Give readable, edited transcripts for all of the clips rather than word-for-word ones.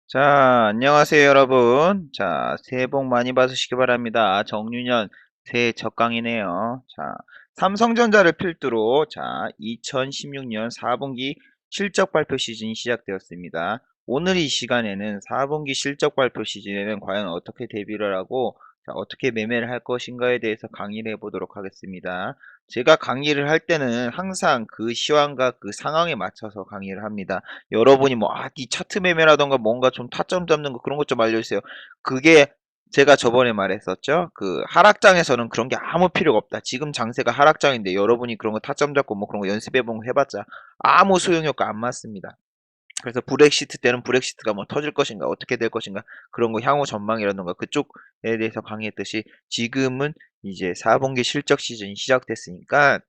자, 안녕하세요, 여러분. 자, 새해 복 많이 받으시기 바랍니다. 정유년 새해 첫 강이네요. 자, 삼성전자를 필두로, 자, 2016년 4분기 실적 발표 시즌이 시작되었습니다. 오늘 이 시간에는 4분기 실적 발표 시즌에는 과연 어떻게 대비를 하고, 자, 어떻게 매매를 할 것인가에 대해서 강의를 해보도록 하겠습니다. 제가 강의를 할 때는 항상 그 시황과 그 상황에 맞춰서 강의를 합니다. 여러분이 뭐, 이 차트 매매라던가 뭔가 좀 타점 잡는 거 그런 것 좀 알려주세요. 그게 제가 저번에 말했었죠. 그 하락장에서는 그런 게 아무 필요가 없다. 지금 장세가 하락장인데 여러분이 그런 거 타점 잡고 뭐 그런 거 연습해보고 해봤자 아무 소용효과 안 맞습니다. 그래서 브렉시트 때는 브렉시트가 뭐 터질 것인가 어떻게 될 것인가 그런 거 향후 전망이라던가 그쪽에 대해서 강의했듯이 지금은 이제 4분기 실적 시즌이 시작됐으니까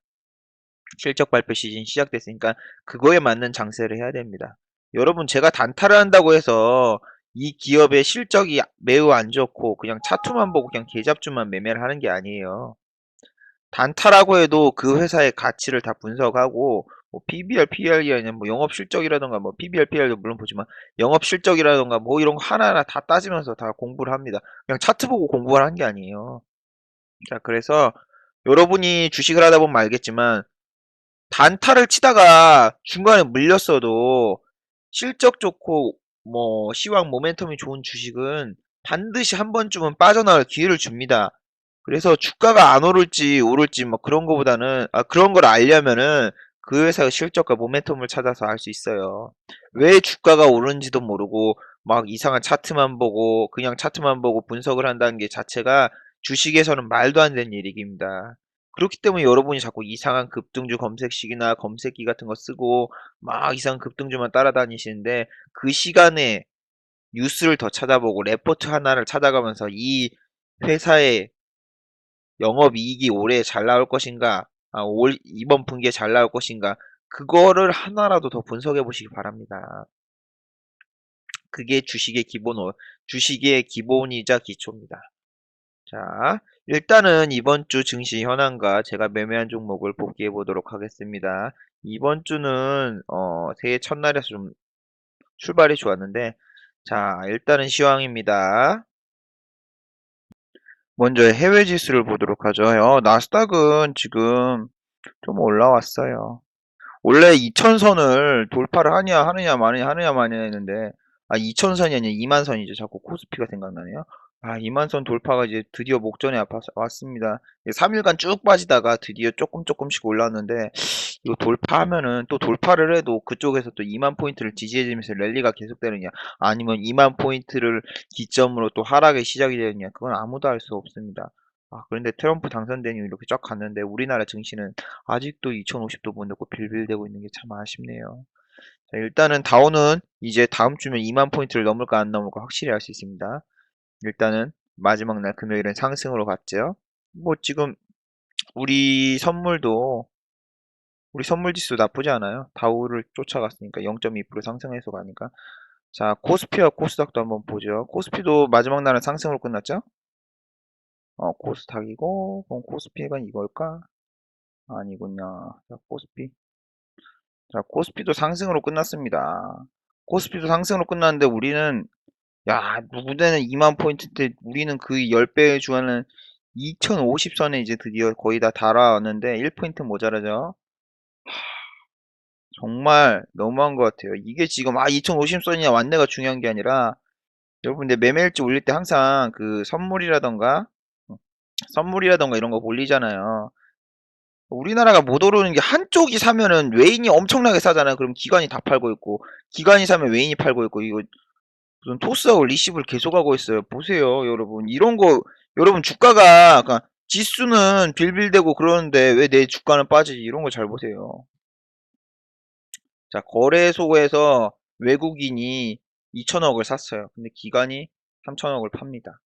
실적 발표 시즌이 시작됐으니까 그거에 맞는 장세를 해야 됩니다. 여러분 제가 단타를 한다고 해서 이 기업의 실적이 매우 안 좋고 그냥 차트만 보고 그냥 계잡주만 매매를 하는 게 아니에요. 단타라고 해도 그 회사의 가치를 다 분석하고 뭐 PBR, PR이 아니면 뭐 영업 실적이라던가 뭐 PBR, PR도 물론 보지만 영업 실적이라던가 뭐 이런 거 하나하나 다 따지면서 다 공부를 합니다. 그냥 차트 보고 공부를 한 게 아니에요. 자, 그래서 여러분이 주식을 하다 보면 알겠지만 단타를 치다가 중간에 물렸어도 실적 좋고 뭐 시황 모멘텀이 좋은 주식은 반드시 한 번쯤은 빠져나갈 기회를 줍니다. 그래서 주가가 안 오를지 뭐 그런 거보다는 그런 걸 알려면은 그 회사의 실적과 모멘텀을 찾아서 알 수 있어요. 왜 주가가 오르는지도 모르고 막 이상한 차트만 보고 그냥 차트만 보고 분석을 한다는 게 자체가 주식에서는 말도 안 되는 일입니다. 그렇기 때문에 여러분이 자꾸 이상한 급등주 검색식이나 검색기 같은 거 쓰고 막 이상한 급등주만 따라다니시는데 그 시간에 뉴스를 더 찾아보고 레포트 하나를 찾아가면서 이 회사의 영업이익이 올해 잘 나올 것인가, 이번 분기에 잘 나올 것인가, 그거를 하나라도 더 분석해 보시기 바랍니다. 그게 주식의 기본이자 기초입니다. 자, 일단은 이번 주 증시 현황과 제가 매매한 종목을 복귀해 보도록 하겠습니다. 이번 주는 새해 첫날에서 좀 출발이 좋았는데, 자, 일단은 시황입니다. 먼저 해외 지수를 보도록 하죠. 나스닥은 지금 좀 올라왔어요. 원래 2000선을 돌파를 하느냐 마느냐 했는데 2000선이 아니라 2만선이죠. 자꾸 코스피가 생각나네요. 2만선 돌파가 이제 드디어 목전에 왔습니다. 3일간 쭉 빠지다가 드디어 조금씩 올랐는데 이거 돌파하면은 또 돌파를 해도 그쪽에서 또 2만 포인트를 지지해주면서 랠리가 계속되느냐 아니면 2만 포인트를 기점으로 또 하락이 시작이 되느냐 그건 아무도 알 수 없습니다. 그런데 트럼프 당선된 이후 이렇게 쫙 갔는데 우리나라 증시는 아직도 2050도 못 넘고 빌빌대고 있는 게 참 아쉽네요. 자, 일단은 다우는 이제 다음 주면 2만 포인트를 넘을까 안 넘을까 확실히 알 수 있습니다. 일단은 마지막 날 금요일은 상승으로 갔죠. 뭐 지금 우리 선물도 우리 선물 지수 나쁘지 않아요. 다우를 쫓아갔으니까 0.2% 상승해서 가니까. 자, 코스피와 코스닥도 한번 보죠. 코스피도 마지막 날은 상승으로 끝났죠? 코스닥이고 그럼 코스피가 이걸까? 아니군요. 자, 자, 코스피도 상승으로 끝났습니다. 코스피도 상승으로 끝났는데 우리는 누구대는 2만 포인트인데 우리는 그 10배에 주하는 2050선에 이제 드디어 거의 다 달아왔는데 1포인트 모자라죠. 정말 너무한 것 같아요. 이게 지금 2050선이냐 완내가 중요한 게 아니라 여러분들 매매일지 올릴 때 항상 그 선물이라던가 이런 거 올리잖아요. 우리나라가 못 오르는 게 한쪽이 사면은 외인이 엄청나게 싸잖아요. 그럼 기관이 다 팔고 있고 기관이 사면 외인이 팔고 있고 이거 무슨 토스하고 리시브를 계속하고 있어요. 보세요, 여러분. 이런 거 여러분 주가가 그러니까 지수는 빌빌대고 그러는데 왜 내 주가는 빠지지? 이런 거 잘 보세요. 자, 거래소에서 외국인이 2천억을 샀어요. 근데 기관이 3천억을 팝니다.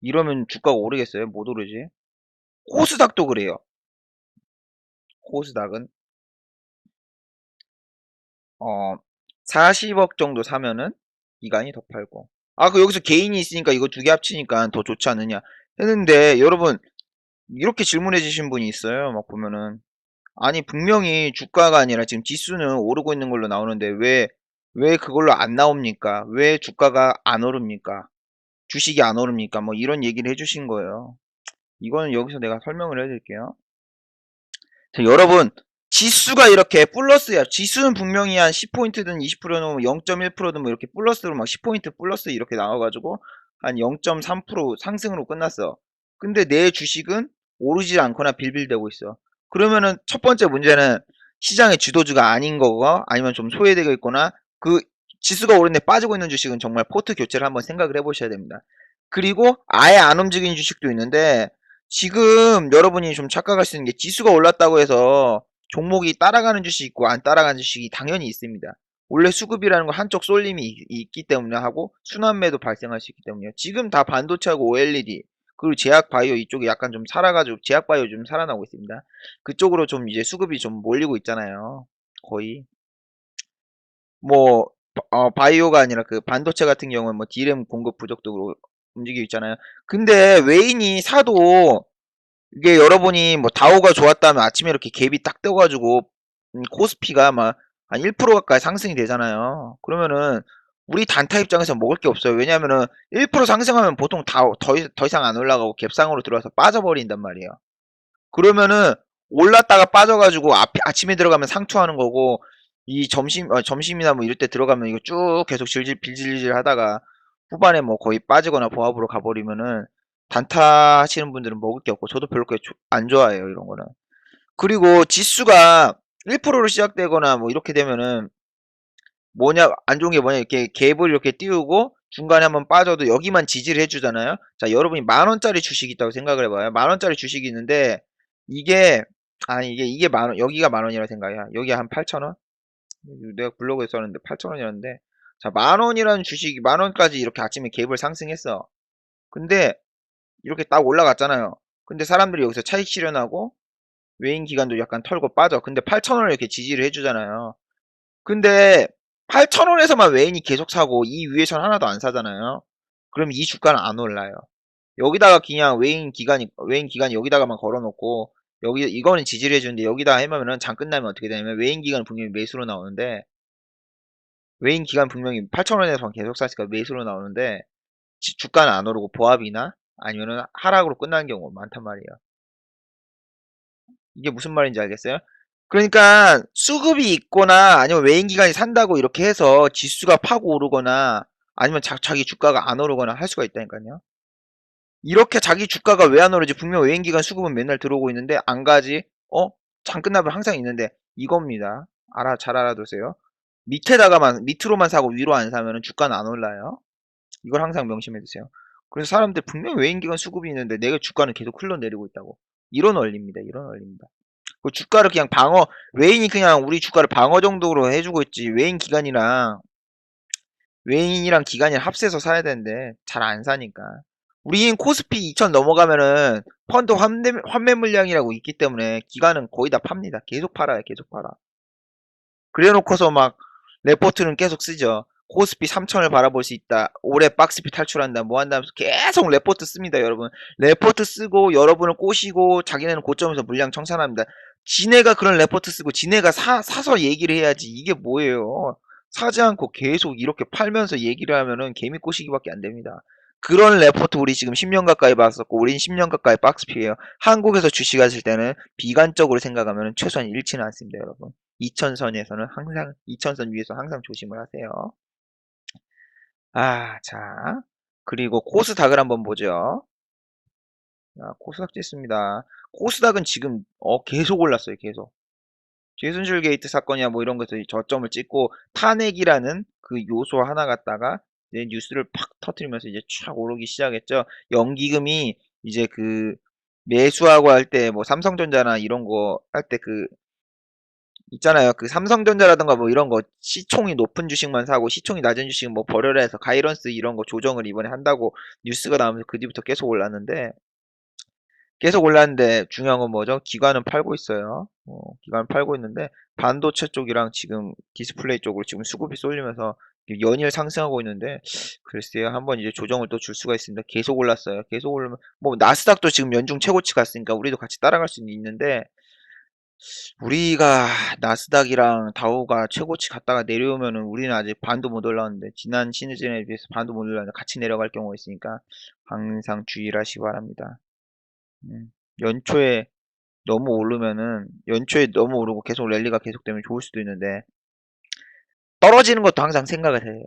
이러면 주가가 오르겠어요? 못 오르지? 코스닥도 그래요. 코스닥은 어 40억 정도 사면은 기관이 더 팔고 여기서 개인이 있으니까 이거 두 개 합치니까 더 좋지 않느냐 했는데 여러분 이렇게 질문해 주신 분이 있어요. 막 보면은 아니 분명히 주가가 아니라 지금 지수는 오르고 있는 걸로 나오는데 왜 왜 그걸로 안 나옵니까? 왜 주가가 안 오릅니까? 주식이 안 오릅니까? 뭐 이런 얘기를 해주신 거예요. 이거는 여기서 내가 설명을 해드릴게요. 자, 여러분, 지수가 이렇게 플러스야. 지수는 분명히 한 10포인트든 20%는 0.1%든 뭐 이렇게 플러스로 막 10포인트 플러스 이렇게 나와가지고 한 0.3% 상승으로 끝났어. 근데 내 주식은 오르지 않거나 빌빌대고 있어. 그러면은 첫 번째 문제는 시장의 주도주가 아닌 거고 아니면 좀 소외되고 있거나 그 지수가 오르는데 빠지고 있는 주식은 정말 포트 교체를 한번 생각을 해보셔야 됩니다. 그리고 아예 안 움직이는 주식도 있는데 지금 여러분이 좀 착각할 수 있는 게 지수가 올랐다고 해서 종목이 따라가는 주식이 있고 안 따라가는 주식이 당연히 있습니다. 원래 수급이라는 건 한쪽 쏠림이 있기 때문에 하고 순환매도 발생할 수 있기 때문에요. 지금 다 반도체하고 OLED 그리고 제약바이오 이쪽이 약간 좀 살아가지고 제약바이오 좀 살아나고 있습니다. 그쪽으로 좀 이제 수급이 좀 몰리고 있잖아요. 거의 뭐 바이오가 아니라 그 반도체 같은 경우는 뭐 D램 공급 부족도 움직이고 있잖아요. 근데 외인이 사도 이게 여러분이 뭐 다우가 좋았다면 아침에 이렇게 갭이 딱 떠가지고 코스피가 막 한 1% 가까이 상승이 되잖아요. 그러면은 우리 단타 입장에서 먹을 게 없어요. 왜냐면은 1% 상승하면 보통 더 이상 안 올라가고 갭상으로 들어와서 빠져버린단 말이에요. 그러면은 올랐다가 빠져가지고 아침에 들어가면 상투하는 거고 이 점심이나 뭐 이럴 때 들어가면 이거 쭉 계속 빌질질 하다가 후반에 뭐 거의 빠지거나 보합으로 가버리면은 단타 하시는 분들은 먹을 게 없고 저도 별로 그렇게 안 좋아해요 이런 거는. 그리고 지수가 1%로 시작되거나 뭐 이렇게 되면은 뭐냐 안 좋은 게 뭐냐 이렇게 갭을 이렇게 띄우고 중간에 한번 빠져도 여기만 지지를 해주잖아요. 자 여러분이 10,000원짜리 주식이 있다고 생각을 해봐요. 10,000원짜리 주식이 있는데 이게 아니 이게 만원 여기가 만원이라 생각이야. 여기 한 8,000원? 내가 블로그에 썼는데 8,000원이었는데 자 만원이라는 주식이 만원까지 이렇게 아침에 갭을 상승했어. 근데 이렇게 딱 올라갔잖아요. 근데 사람들이 여기서 차익 실현하고 외인 기관도 약간 털고 빠져. 근데 8,000원을 이렇게 지지를 해주잖아요. 근데 8,000원에서만 외인이 계속 사고 이 위에선 하나도 안 사잖아요. 그럼 이 주가는 안 올라요. 여기다가 그냥 외인 기간이 여기다가만 걸어놓고 여기 이거는 지지를 해주는데 여기다가 해놓으면은 장 끝나면 어떻게 되냐면 외인 기간 분명히 매수로 나오는데 외인 기간 분명히 8,000원에서 계속 샀으니까 매수로 나오는데 주가는 안 오르고 보합이나 아니면은 하락으로 끝나는 경우가 많단 말이에요. 이게 무슨 말인지 알겠어요? 그러니까 수급이 있거나 아니면 외인 기관이 산다고 이렇게 해서 지수가 파고 오르거나 아니면 자기 주가가 안 오르거나 할 수가 있다니까요. 이렇게 자기 주가가 왜 안 오르지? 분명 외인 기관 수급은 맨날 들어오고 있는데 안 가지? 장 끝나면 항상 있는데 이겁니다. 잘 알아두세요. 밑으로만 사고 위로 안 사면 주가는 안 올라요. 이걸 항상 명심해 두세요. 그래서 사람들 분명 외인 기관 수급이 있는데 내가 주가는 계속 흘러내리고 있다고. 이런 원리입니다. 이런 원리입니다. 그 주가를 그냥 외인이 그냥 우리 주가를 방어 정도로 해주고 있지. 외인이랑 기관이랑 합세해서 사야 되는데, 잘 안 사니까. 우리는 코스피 2000 넘어가면은, 펀드 환매 물량이라고 있기 때문에, 기관은 거의 다 팝니다. 계속 팔아요, 계속 팔아. 그래 놓고서 막, 레포트는 계속 쓰죠. 코스피 3000을 바라볼 수 있다. 올해 박스피 탈출한다. 뭐 한다 하면서 계속 레포트 씁니다, 여러분. 레포트 쓰고, 여러분을 꼬시고, 자기네는 고점에서 물량 청산합니다. 지네가 그런 레포트 쓰고, 지네가 사서 얘기를 해야지. 이게 뭐예요? 사지 않고 계속 이렇게 팔면서 얘기를 하면은 개미 꼬시기밖에 안 됩니다. 그런 레포트 우리 지금 10년 가까이 봤었고, 우린 10년 가까이 박스피예요. 한국에서 주식하실 때는 비관적으로 생각하면 최소한 잃지는 않습니다, 여러분. 2000선에서는 항상 2000선 위에서 항상 조심을 하세요. 자 그리고 코스닥을 한번 보죠. 코스닥 찍습니다. 코스닥은 지금 계속 올랐어요. 계속. 최순실 게이트 사건이야 뭐 이런 것에서 저점을 찍고 탄핵이라는 그 요소 하나 갖다가 이제 뉴스를 팍 터트리면서 이제 촥 오르기 시작했죠. 연기금이 이제 그 매수하고 할 때 뭐 삼성전자나 이런 거 할 때 그 있잖아요. 그 삼성전자라든가 뭐 이런 거 시총이 높은 주식만 사고 시총이 낮은 주식은 뭐 버려라 해서 가이런스 이런 거 조정을 이번에 한다고 뉴스가 나오면서 그 뒤부터 계속 올랐는데 중요한 건 뭐죠? 기관은 팔고 있어요. 기관은 팔고 있는데 반도체 쪽이랑 지금 디스플레이 쪽으로 지금 수급이 쏠리면서 연일 상승하고 있는데 글쎄요 한번 이제 조정을 또 줄 수가 있습니다. 계속 올랐어요. 계속 오르면 뭐 나스닥도 지금 연중 최고치 갔으니까 우리도 같이 따라갈 수는 있는데 우리가 나스닥이랑 다우가 최고치 갔다가 내려오면은 우리는 아직 반도 못 올라왔는데 지난 시즌에 비해서 반도 못 올라왔는데 같이 내려갈 경우가 있으니까 항상 주의를 하시기 바랍니다. 연초에 너무 오르면은 연초에 너무 오르고 계속 랠리가 계속되면 좋을 수도 있는데 떨어지는 것도 항상 생각을 해요.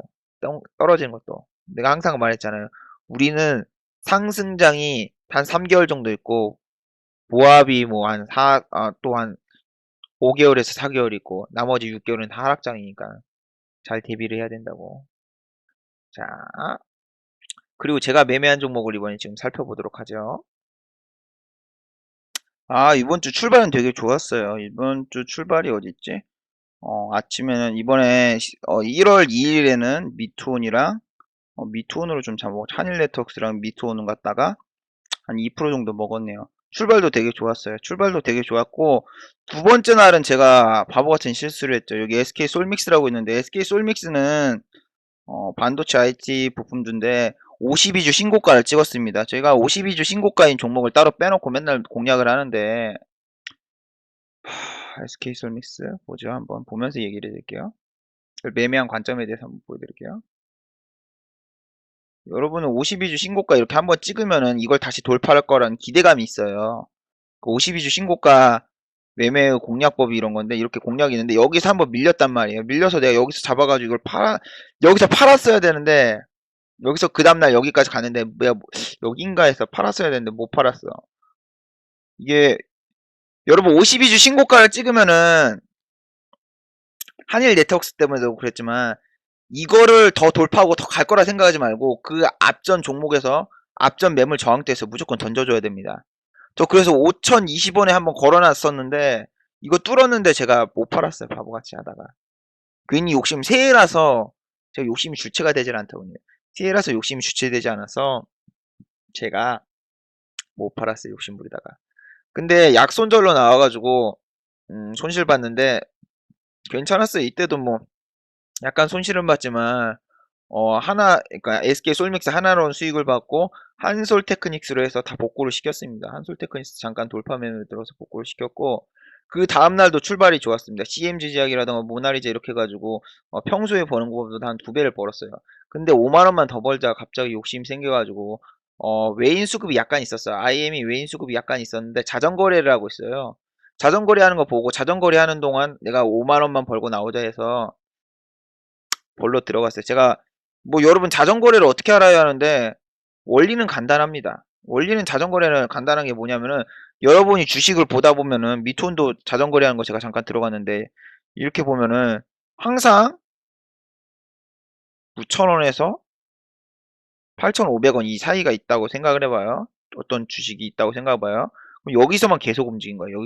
떨어지는 것도. 내가 항상 말했잖아요. 우리는 상승장이 한 3개월 정도 있고 보합이 뭐 한 또 한 5개월에서 4개월 있고 나머지 6개월은 다 하락장이니까 잘 대비를 해야 된다고. 자, 그리고 제가 매매한 종목을 이번에 지금 살펴보도록 하죠. 이번 주 출발은 되게 좋았어요. 이번 주 출발이 어디 있지? 아침에는 이번에 1월 2일에는 미투온이랑 미투온으로 좀 잡고 한일 네트워크스랑 미투온을 갖다가 한 2% 정도 먹었네요. 출발도 되게 좋았어요. 출발도 되게 좋았고 두 번째 날은 제가 바보같은 실수를 했죠. 여기 SK 솔믹스라고 있는데 SK 솔믹스는 반도체 IT 부품주인데 52주 신고가를 찍었습니다. 제가 52주 신고가인 종목을 따로 빼놓고 맨날 공략을 하는데 SK솔믹스 보죠. 한번 보면서 얘기를 해드릴게요. 매매한 관점에 대해서 한번 보여드릴게요. 여러분은 52주 신고가 이렇게 한번 찍으면은 이걸 다시 돌파할 거라는 기대감이 있어요. 그 52주 신고가 매매 공략법이 이런 건데 이렇게 공략이 있는데 여기서 한번 밀렸단 말이에요. 밀려서 내가 여기서 잡아가지고 이걸 여기서 팔았어야 되는데 여기서 그 다음날 여기까지 갔는데 내가 여긴가 해서 팔았어야 되는데 못 팔았어. 이게 여러분 52주 신고가를 찍으면은 한일 네트워크스 때문에도 그랬지만 이거를 더 돌파하고 더 갈 거라 생각하지 말고 그 앞전 종목에서 앞전 매물 저항대에서 무조건 던져줘야 됩니다. 저 그래서 5020원에 한번 걸어놨었는데 이거 뚫었는데 제가 못 팔았어요. 바보같이 하다가. 괜히 욕심 새해라서 제가 욕심이 주체가 되질 않더군요. 새해라서 욕심이 주체되지 않아서 제가 못 팔았어요. 욕심 부리다가. 근데 약손절로 나와가지고 손실 봤는데 괜찮았어요. 이때도 뭐 약간 손실은 봤지만 그러니까 SK 솔믹스 하나로는 수익을 받고 한솔 테크닉스로 해서 다 복구를 시켰습니다. 한솔 테크닉스 잠깐 돌파 매매를 들어서 복구를 시켰고 그 다음날도 출발이 좋았습니다. CMG 제약이라던가 모나리자 이렇게 해가지고 평소에 버는 것보다 한 2배를 벌었어요. 근데 5만원만 더 벌자 갑자기 욕심 생겨가지고 외인 수급이 약간 있었어요. IM이 외인 수급이 약간 있었는데 자전거래를 하고 있어요. 자전거래 하는 거 보고 자전거래 하는 동안 내가 5만원만 벌고 나오자 해서 벌로 들어갔어요. 제가 뭐 여러분 자전거래를 어떻게 알아야 하는데 원리는 간단합니다. 원리는 자전거래는 간단한 게 뭐냐면은 여러분이 주식을 보다 보면은 미톤도 자전거래 하는 거 제가 잠깐 들어갔는데 이렇게 보면은 항상 9,000원에서 8,500원 이 사이가 있다고 생각을 해봐요. 어떤 주식이 있다고 생각해봐요. 그럼 여기서만 계속 움직인 거예요.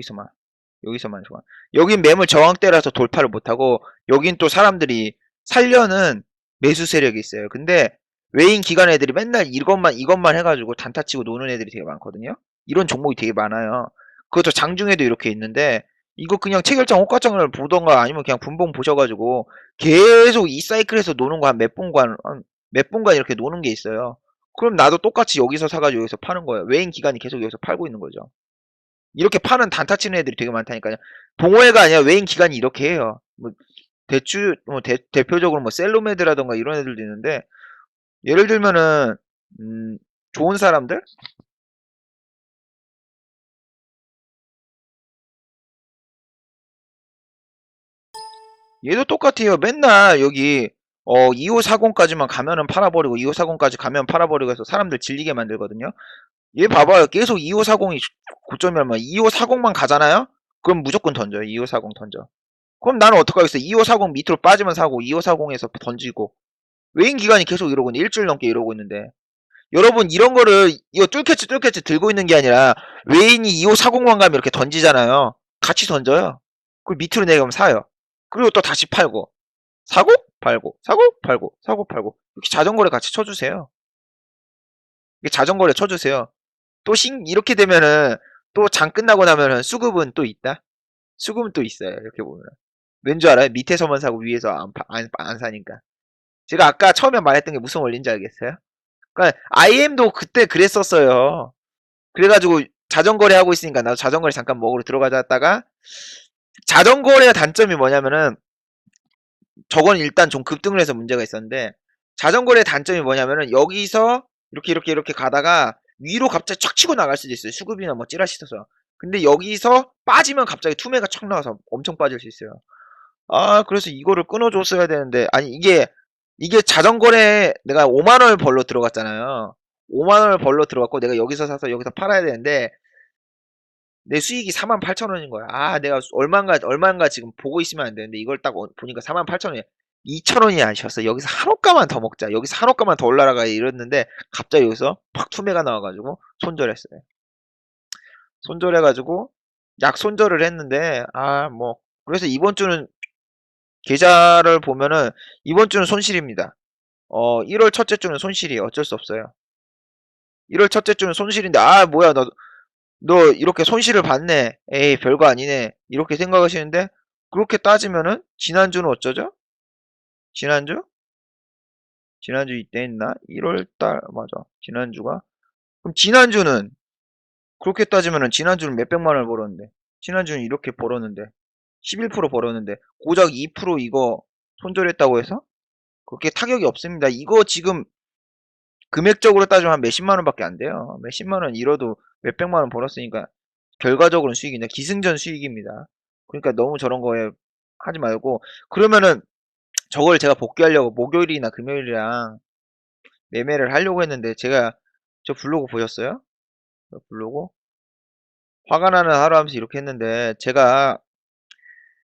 여기서만 좋아. 여긴 매물 저항대라서 돌파를 못하고 여긴 또 사람들이 살려는 매수 세력이 있어요. 근데 외인 기관 애들이 맨날 이것만 해가지고 단타치고 노는 애들이 되게 많거든요. 이런 종목이 되게 많아요. 그것도 장중에도 이렇게 있는데 이거 그냥 체결장 호가창을 보던가 아니면 그냥 분봉 보셔가지고 계속 이 사이클에서 노는 거 한 몇 분간 이렇게 노는 게 있어요. 그럼 나도 똑같이 여기서 사가지고 여기서 파는 거예요. 외인 기관이 계속 여기서 팔고 있는 거죠. 이렇게 파는 단타 치는 애들이 되게 많다니까요. 동호회가 아니라 외인 기관이 이렇게 해요. 뭐 대표적으로 뭐 셀로메드라던가 이런 애들도 있는데 예를 들면은 좋은 사람들 얘도 똑같아요. 맨날 여기 2540까지만 가면은 팔아버리고 2540까지 가면 팔아버리고 해서 사람들 질리게 만들거든요. 얘 봐봐요. 계속 2540이 고점이 얼마 2540만 가잖아요. 그럼 무조건 던져요. 2540 던져. 그럼 나는 어떡하겠어. 2540 밑으로 빠지면 사고 2540에서 던지고 외인 기관이 계속 이러고 있는데 일주일 넘게 이러고 있는데 여러분 이런 거를 이거 뚫겠지 들고 있는 게 아니라 외인이 2540만 가면 이렇게 던지잖아요. 같이 던져요. 그걸 밑으로 내려가면 사요. 그리고 또 다시 팔고 사고 팔고 사고 팔고 사고 팔고 이렇게 자전거래 같이 쳐주세요. 이게 자전거래 쳐주세요. 또 이렇게 되면은 또 장 끝나고 나면은 수급은 또 있다. 수급은 또 있어요. 이렇게 보면 왠 줄 알아요? 밑에서만 사고 위에서 안 사니까. 제가 아까 처음에 말했던 게 무슨 원리인지 알겠어요? 그러니까 IM도 그때 그랬었어요. 그래가지고 자전거래 하고 있으니까 나도 자전거래 잠깐 먹으러 들어가자다가 자전거의 단점이 뭐냐면은 저건 일단 좀 급등을 해서 문제가 있었는데 자전거의 단점이 뭐냐면은 여기서 이렇게 가다가 위로 갑자기 촥 치고 나갈 수도 있어요. 수급이나 뭐 찌라시 있어서. 근데 여기서 빠지면 갑자기 투매가 촥 나와서 엄청 빠질 수 있어요. 아, 그래서 이거를 끊어줬어야 되는데, 아니, 이게 자전거에 내가 5만 원을 벌러 들어갔잖아요. 5만 원을 벌러 들어갔고, 내가 여기서 사서 여기서 팔아야 되는데, 내 수익이 48,000원인 거야. 아, 내가 얼마인가 지금 보고 있으면 안 되는데, 이걸 딱 보니까 48,000원이야. 2,000원이 아쉬웠어. 여기서 한 호가만 더 먹자. 여기서 한 호가만 더 올라가 이랬는데, 갑자기 여기서 팍 투매가 나와가지고, 손절했어요. 손절해가지고, 약 손절을 했는데, 아, 뭐, 그래서 이번 주는 계좌를 보면은 이번 주는 손실입니다. 1월 첫째 주는 손실이에요. 어쩔 수 없어요. 1월 첫째 주는 손실인데, 아, 뭐야, 너 이렇게 손실을 봤네. 에이, 별거 아니네. 이렇게 생각하시는데, 그렇게 따지면은, 지난주는 어쩌죠? 지난주? 지난주 이때 했나? 1월 달, 맞아. 지난주가? 그럼 지난주는, 그렇게 따지면은 지난주는 몇백만 원을 벌었는데, 지난주는 이렇게 벌었는데, 11% 벌었는데, 고작 2% 이거 손절했다고 해서? 그렇게 타격이 없습니다. 이거 지금 금액적으로 따지면 한 몇십만 원밖에 안 돼요. 몇십만 원 잃어도 몇백만 원 벌었으니까 결과적으로는 수익이네. 기승전 수익입니다. 그러니까 너무 저런 거에 하지 말고 그러면은 저걸 제가 복귀하려고 목요일이나 금요일이랑 매매를 하려고 했는데 제가 저 블로그 보셨어요? 저 블로그 화가 나는 하루 하면서 이렇게 했는데 제가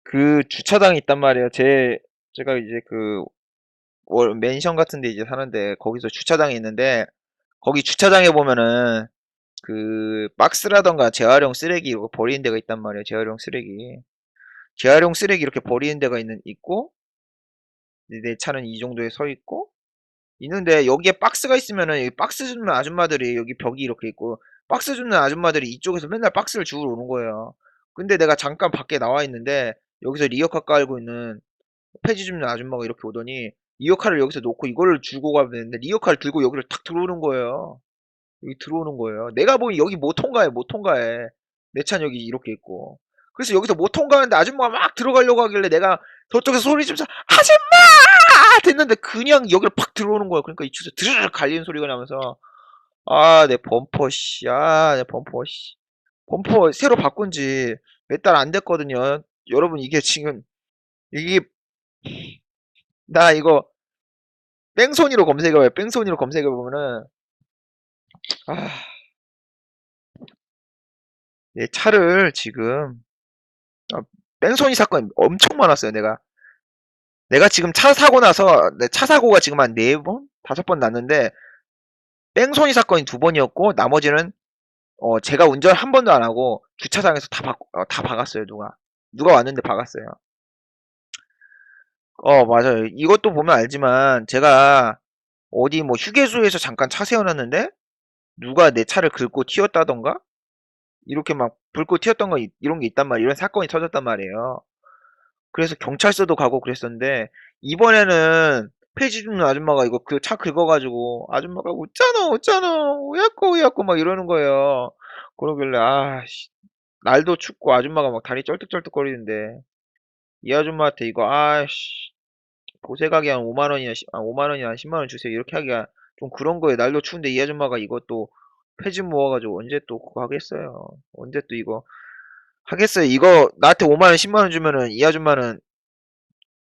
그 주차장이 있단 말이에요. 제가 이제 그 맨션 같은 데 이제 사는데 거기서 주차장이 있는데 거기 주차장에 보면은 그 박스라던가 재활용 쓰레기 이거 버리는 데가 있단 말이에요. 재활용 쓰레기. 재활용 쓰레기 이렇게 버리는 데가 있고 내 차는 이 정도에 서 있고 있는데 여기에 박스가 있으면은 여기 박스 줍는 아줌마들이 여기 벽이 이렇게 있고 박스 줍는 아줌마들이 이쪽에서 맨날 박스를 주우러 오는 거예요. 근데 내가 잠깐 밖에 나와 있는데 여기서 리어카 깔고 있는 폐지 줍는 아줌마가 이렇게 오더니 리어카를 여기서 놓고 이거를 주고 가면 되는데 리어카를 들고 여기를 탁 들어오는 거예요. 여기 들어오는 거예요. 내가 보니 여기 못 통과해, 못 통과해. 내 차는 여기 이렇게 있고. 그래서 여기서 못 통과하는데 아줌마가 막 들어가려고 하길래 내가 저쪽에서 소리 지면서 아줌마! 됐는데 그냥 여기를 팍 들어오는 거야. 그러니까 이쪽에서 드르륵 갈리는 소리가 나면서 아, 내 범퍼 씨. 아, 내 범퍼 씨. 범퍼 새로 바꾼 지 몇 달 안 됐거든요. 여러분 이게 지금 이게 나 이거 뺑소니로 검색해봐요. 뺑소니로 검색해보면은 아, 내 차를 지금 아, 뺑소니 사건이 엄청 많았어요, 내가 지금 차 사고 나서, 내 차 사고가 지금 한 4번? 5번 났는데, 뺑소니 사건이 2번이었고, 나머지는, 제가 운전 한 번도 안 하고, 주차장에서 다 박았어요, 누가. 누가 왔는데 박았어요. 맞아요. 이것도 보면 알지만, 제가 어디 뭐 휴게소에서 잠깐 차 세워놨는데, 누가 내 차를 긁고 튀었다던가? 이렇게 막 긁고 튀었던 거, 이런 게 있단 말이에요. 이런 사건이 터졌단 말이에요. 그래서 경찰서도 가고 그랬었는데 이번에는 폐지 줍는 아줌마가 이거 그 차 긁어가지고 아줌마가 웃잖아 웃잖아 우야꼬 우야꼬 막 이러는 거예요. 그러길래 아씨 날도 춥고 아줌마가 막 다리 쩔뚝쩔뚝거리는데 이 아줌마한테 이거 아씨 보세 가게 한 5만 원이나 5만 원이나 10만 원 주세요 이렇게 하기가 좀 그런 거예요. 날도 추운데 이 아줌마가 이것도 폐지 모아가지고 언제 또 그거 하겠어요. 언제 또 이거 하겠어요. 이거 나한테 5만 원 10만 원 주면은 이 아줌마는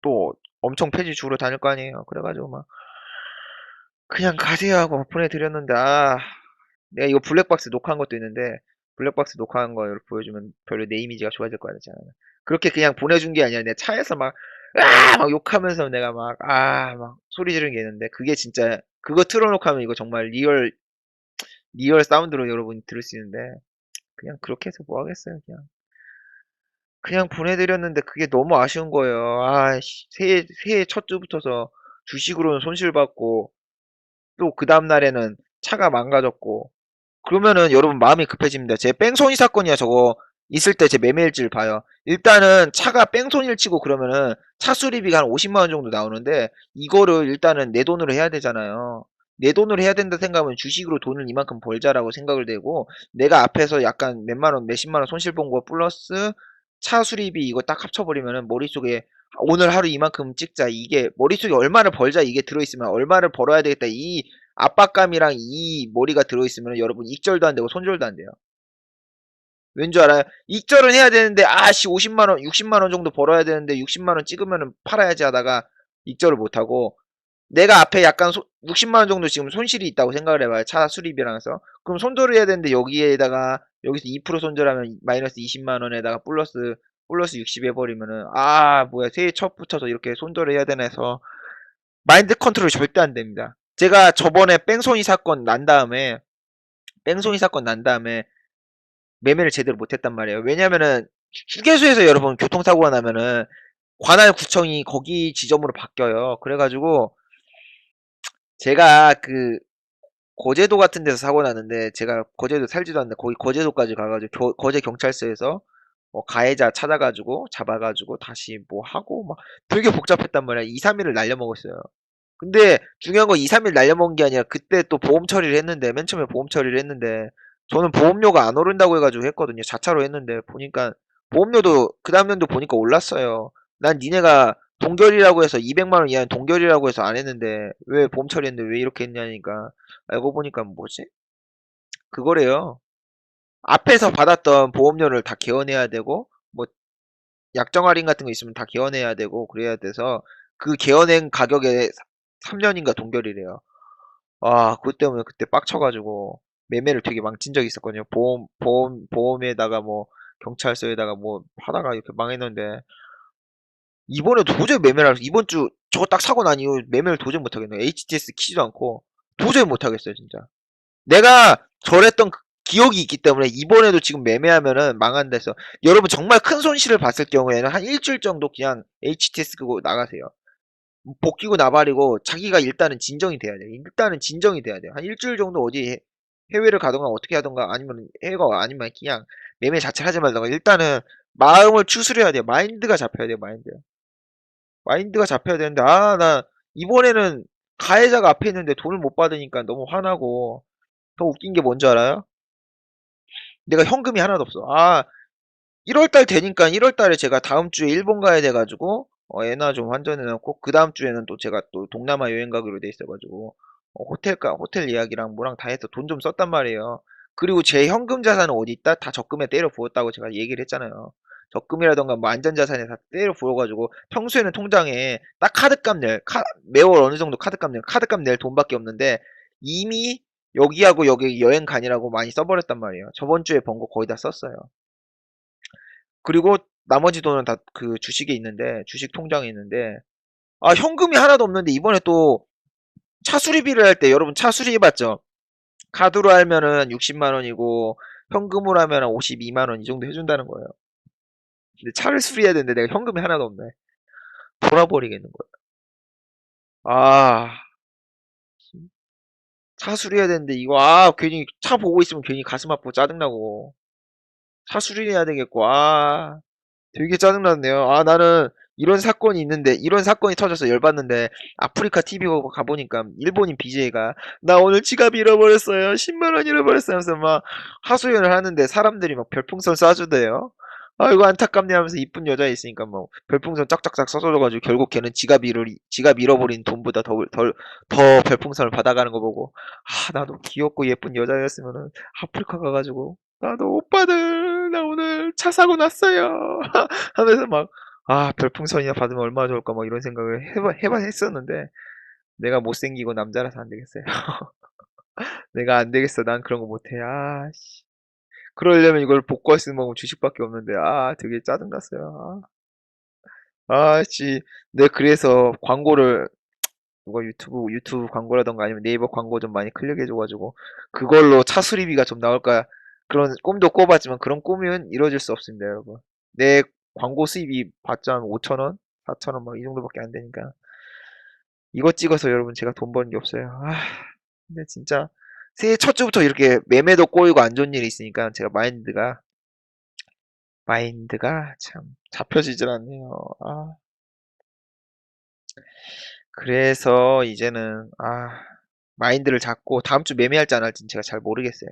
또 엄청 폐지 주우러 다닐 거 아니에요. 그래가지고 막 그냥 가세요 하고 보내드렸는데 아 내가 이거 블랙박스 녹화한 것도 있는데 블랙박스 녹화한 거 이렇게 보여주면 별로 내 이미지가 좋아질 거 아니잖아. 그렇게 그냥 보내준 게 아니라 내 차에서 막 욕하면서 내가 막 소리 지르는 게 있는데 그게 진짜 그거 틀어놓고 하면 이거 정말 리얼 사운드로 여러분이 들을 수 있는데 그냥 그렇게 해서 뭐 하겠어요 그냥 보내드렸는데 그게 너무 아쉬운 거예요. 새해 첫 주부터서 주식으로는 손실받고 또 그 다음날에는 차가 망가졌고 그러면은 여러분 마음이 급해집니다. 제 뺑소니 사건이야 저거 있을 때 제 매매일지를 봐요. 일단은 차가 뺑소니를 치고 그러면은 차 수리비가 한 50만 원 정도 나오는데 이거를 일단은 내 돈으로 해야 되잖아요. 내 돈으로 해야 된다 생각하면 주식으로 돈을 이만큼 벌자라고 생각을 되고 내가 앞에서 약간 몇만 원, 몇십만 원 손실 본 거 플러스 차 수리비 이거 딱 합쳐버리면은 머릿속에 오늘 하루 이만큼 찍자. 이게 머릿속에 얼마를 벌자 이게 들어있으면 얼마를 벌어야 되겠다. 이 압박감이랑 이 머리가 들어있으면 여러분 익절도 안 되고 손절도 안 돼요. 왠 줄 알아요? 익절은 해야 되는데 아씨 50만원 60만원 정도 벌어야 되는데 60만원 찍으면은 팔아야지 하다가 익절을 못하고 내가 앞에 약간 60만원 정도 지금 손실이 있다고 생각을 해봐요. 차 수리비랑 해서. 그럼 손절을 해야 되는데 여기에다가 여기서 2% 손절하면 마이너스 20만원에다가 플러스 60 해버리면은 아 뭐야 새해 첫부터서 이렇게 손절을 해야 되나 해서 마인드 컨트롤이 절대 안 됩니다. 제가 저번에 뺑소니 사건 난 다음에 매매를 제대로 못했단 말이에요. 왜냐면은 휴게소에서 여러분 교통사고가 나면은 관할 구청이 거기 지점으로 바뀌어요. 그래가지고 제가 그 거제도 같은 데서 사고 나는데 제가 거제도 살지도 않는데 거기 거제도까지 가가지고 거제 경찰서에서 가해자 찾아가지고 잡아가지고 다시 뭐 하고 막 되게 복잡했단 말이야. 2, 3일을 날려먹었어요. 근데 중요한 건 2, 3일 날려먹은 게 아니라 그때 또 보험 처리를 했는데 맨 처음에 보험 처리를 했는데 저는 보험료가 안 오른다고 해가지고 했거든요. 자차로 했는데 보니까 보험료도 그 다음 년도 보니까 올랐어요. 난 니네가 동결이라고 해서 200만 원 이하는 동결이라고 해서 안 했는데 왜 보험 처리했는데 왜 이렇게 했냐니까 알고 보니까 뭐지? 그거래요. 앞에서 받았던 보험료를 다 개원해야 되고 뭐 약정 할인 같은 거 있으면 다 개원해야 되고 그래야 돼서 그 개원한 가격에 3년인가 동결이래요. 아, 그것 때문에 그때 빡쳐가지고 매매를 되게 망친 적이 있었거든요. 보험에다가 뭐 경찰서에다가 뭐 하다가 이렇게 망했는데 이번에 도저히 매매를 할 수, 이번 주 저거 딱 사고 난 이후 매매를 도저히 못하겠네요. HTS 키지도 않고 도저히 못하겠어요, 진짜. 내가 저랬던 기억이 있기 때문에 이번에도 지금 매매하면은 망한다 해서 여러분 정말 큰 손실을 봤을 경우에는 한 일주일 정도 그냥 HTS 끄고 나가세요. 복귀고 나발이고 자기가 일단은 진정이 돼야 돼요. 일단은 진정이 돼야 돼요. 한 일주일 정도 어디 해외를 가던가 어떻게 하던가 아니면 해외가 아니면 그냥 매매 자체를 하지 말던가 일단은 마음을 추스려야 돼요. 마인드가 잡혀야 돼요. 마인드가 잡혀야 되는데 아 나 이번에는 가해자가 앞에 있는데 돈을 못 받으니까 너무 화나고 더 웃긴 게 뭔지 알아요? 내가 현금이 하나도 없어. 아 1월달 되니까 1월달에 제가 다음 주에 일본 가야 돼가지고 엔화 좀 환전해놓고 그 다음 주에는 또 제가 또 동남아 여행 가기로 돼 있어가지고 호텔 예약이랑 뭐랑 다 해서 돈 좀 썼단 말이에요. 그리고 제 현금 자산은 어디 있다? 다 적금에 때려 부었다고 제가 얘기를 했잖아요. 적금이라던가 뭐 안전자산에 다 때려 부어가지고 평소에는 통장에 딱 카드값 매월 어느 정도 카드값 낼 돈밖에 없는데 이미 여기하고 여기 여행 가니라고 많이 써버렸단 말이에요. 저번 주에 번 거 거의 다 썼어요. 그리고 나머지 돈은 다 그 주식에 있는데, 주식 통장에 있는데, 아, 현금이 하나도 없는데, 이번에 또 차 수리비를 할 때, 여러분 차 수리비 봤죠? 카드로 하면은 60만 원이고, 현금으로 하면은 52만 원 이 정도 해준다는 거예요. 근데 차를 수리해야 되는데 내가 현금이 하나도 없네. 돌아버리겠는 거예요. 아, 차 수리해야 되는데, 이거, 아, 괜히 차 보고 있으면 괜히 가슴 아프고 짜증나고, 차 수리해야 되겠고, 아. 되게 짜증났네요. 아, 나는 이런 사건이 있는데, 이런 사건이 터져서 열받는데, 아프리카 TV 가보니까 일본인 BJ가, 나 오늘 지갑 잃어버렸어요. 10만 원 잃어버렸어요. 하면서 막 하소연을 하는데 사람들이 막 별풍선 쏴주대요. 아이고, 안타깝네 하면서 이쁜 여자 있으니까 뭐 별풍선 짝짝짝 써줘가지고 결국 걔는 지갑 잃어버린 돈보다 더 별풍선을 받아가는 거 보고, 아, 나도 귀엽고 예쁜 여자였으면은 아프리카 가가지고, 나도 오빠들, 나 오늘 차 사고 났어요. 하면서 막, 아, 별풍선이나 받으면 얼마나 좋을까, 막 이런 생각을 했었는데, 내가 못생기고 남자라서 안 되겠어요. 내가 안 되겠어. 난 그런 거 못해. 아, 씨. 그러려면 이걸 복구할 수 있는 방법 주식밖에 없는데, 아, 되게 짜증났어요. 아, 씨. 내 그래서 광고를, 누가 유튜브 광고라던가 아니면 네이버 광고 좀 많이 클릭해줘가지고, 그걸로 차 수리비가 좀 나올까, 그런 꿈도 꿔봤지만, 그런 꿈은 이루어질 수 없습니다, 여러분. 내 광고 수입이 봤자 한 5천 원? 4천 원 막 이 정도밖에 안 되니까. 이거 찍어서 여러분 제가 돈 버는 게 없어요. 아, 근데 진짜 새해 첫 주부터 이렇게 매매도 꼬이고 안 좋은 일이 있으니까 제가 마인드가 참 잡혀지질 않네요. 아, 그래서 이제는 마인드를 잡고 다음 주 매매할지 안 할지는 제가 잘 모르겠어요.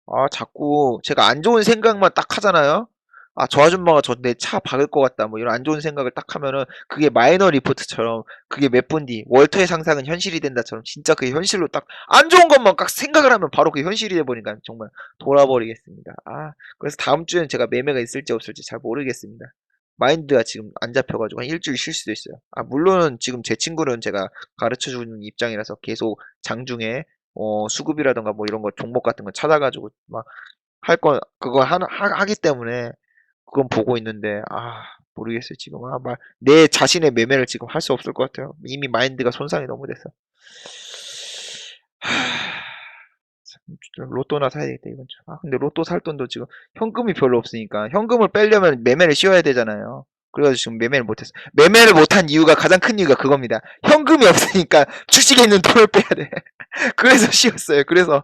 아, 자꾸 제가 안 좋은 생각만 딱 하잖아요. 아, 저 아줌마가 저 내 차 박을 것 같다. 뭐 이런 안 좋은 생각을 딱 하면은 그게 마이너 리포트처럼 그게 몇 분 뒤 월터의 상상은 현실이 된다처럼 진짜 그게 현실로 딱 안 좋은 것만 딱 생각을 하면 바로 그게 현실이 돼버리니까 정말 돌아버리겠습니다. 아, 그래서 다음 주엔 제가 매매가 있을지 없을지 잘 모르겠습니다. 마인드가 지금 안 잡혀가지고 한 일주일 쉴 수도 있어요. 아, 물론 지금 제 친구는 제가 가르쳐 주는 입장이라서 계속 장중에 수급이라던가 뭐 이런 거 종목 같은 거 찾아가지고 막 할 거 그거 하기 때문에 그건 보고 있는데 아 모르겠어요 지금 내 자신의 매매를 지금 할 수 없을 것 같아요. 이미 마인드가 손상이 너무 돼서 하, 로또나 사야 되겠다 이번 주. 아 근데 로또 살 돈도 지금 현금이 별로 없으니까 현금을 빼려면 매매를 쉬어야 되잖아요. 그래가지고 지금 매매를 못했어. 매매를 못한 이유가 가장 큰 이유가 그겁니다. 현금이 없으니까 주식에 있는 돈을 빼야 돼. 그래서 쉬었어요. 그래서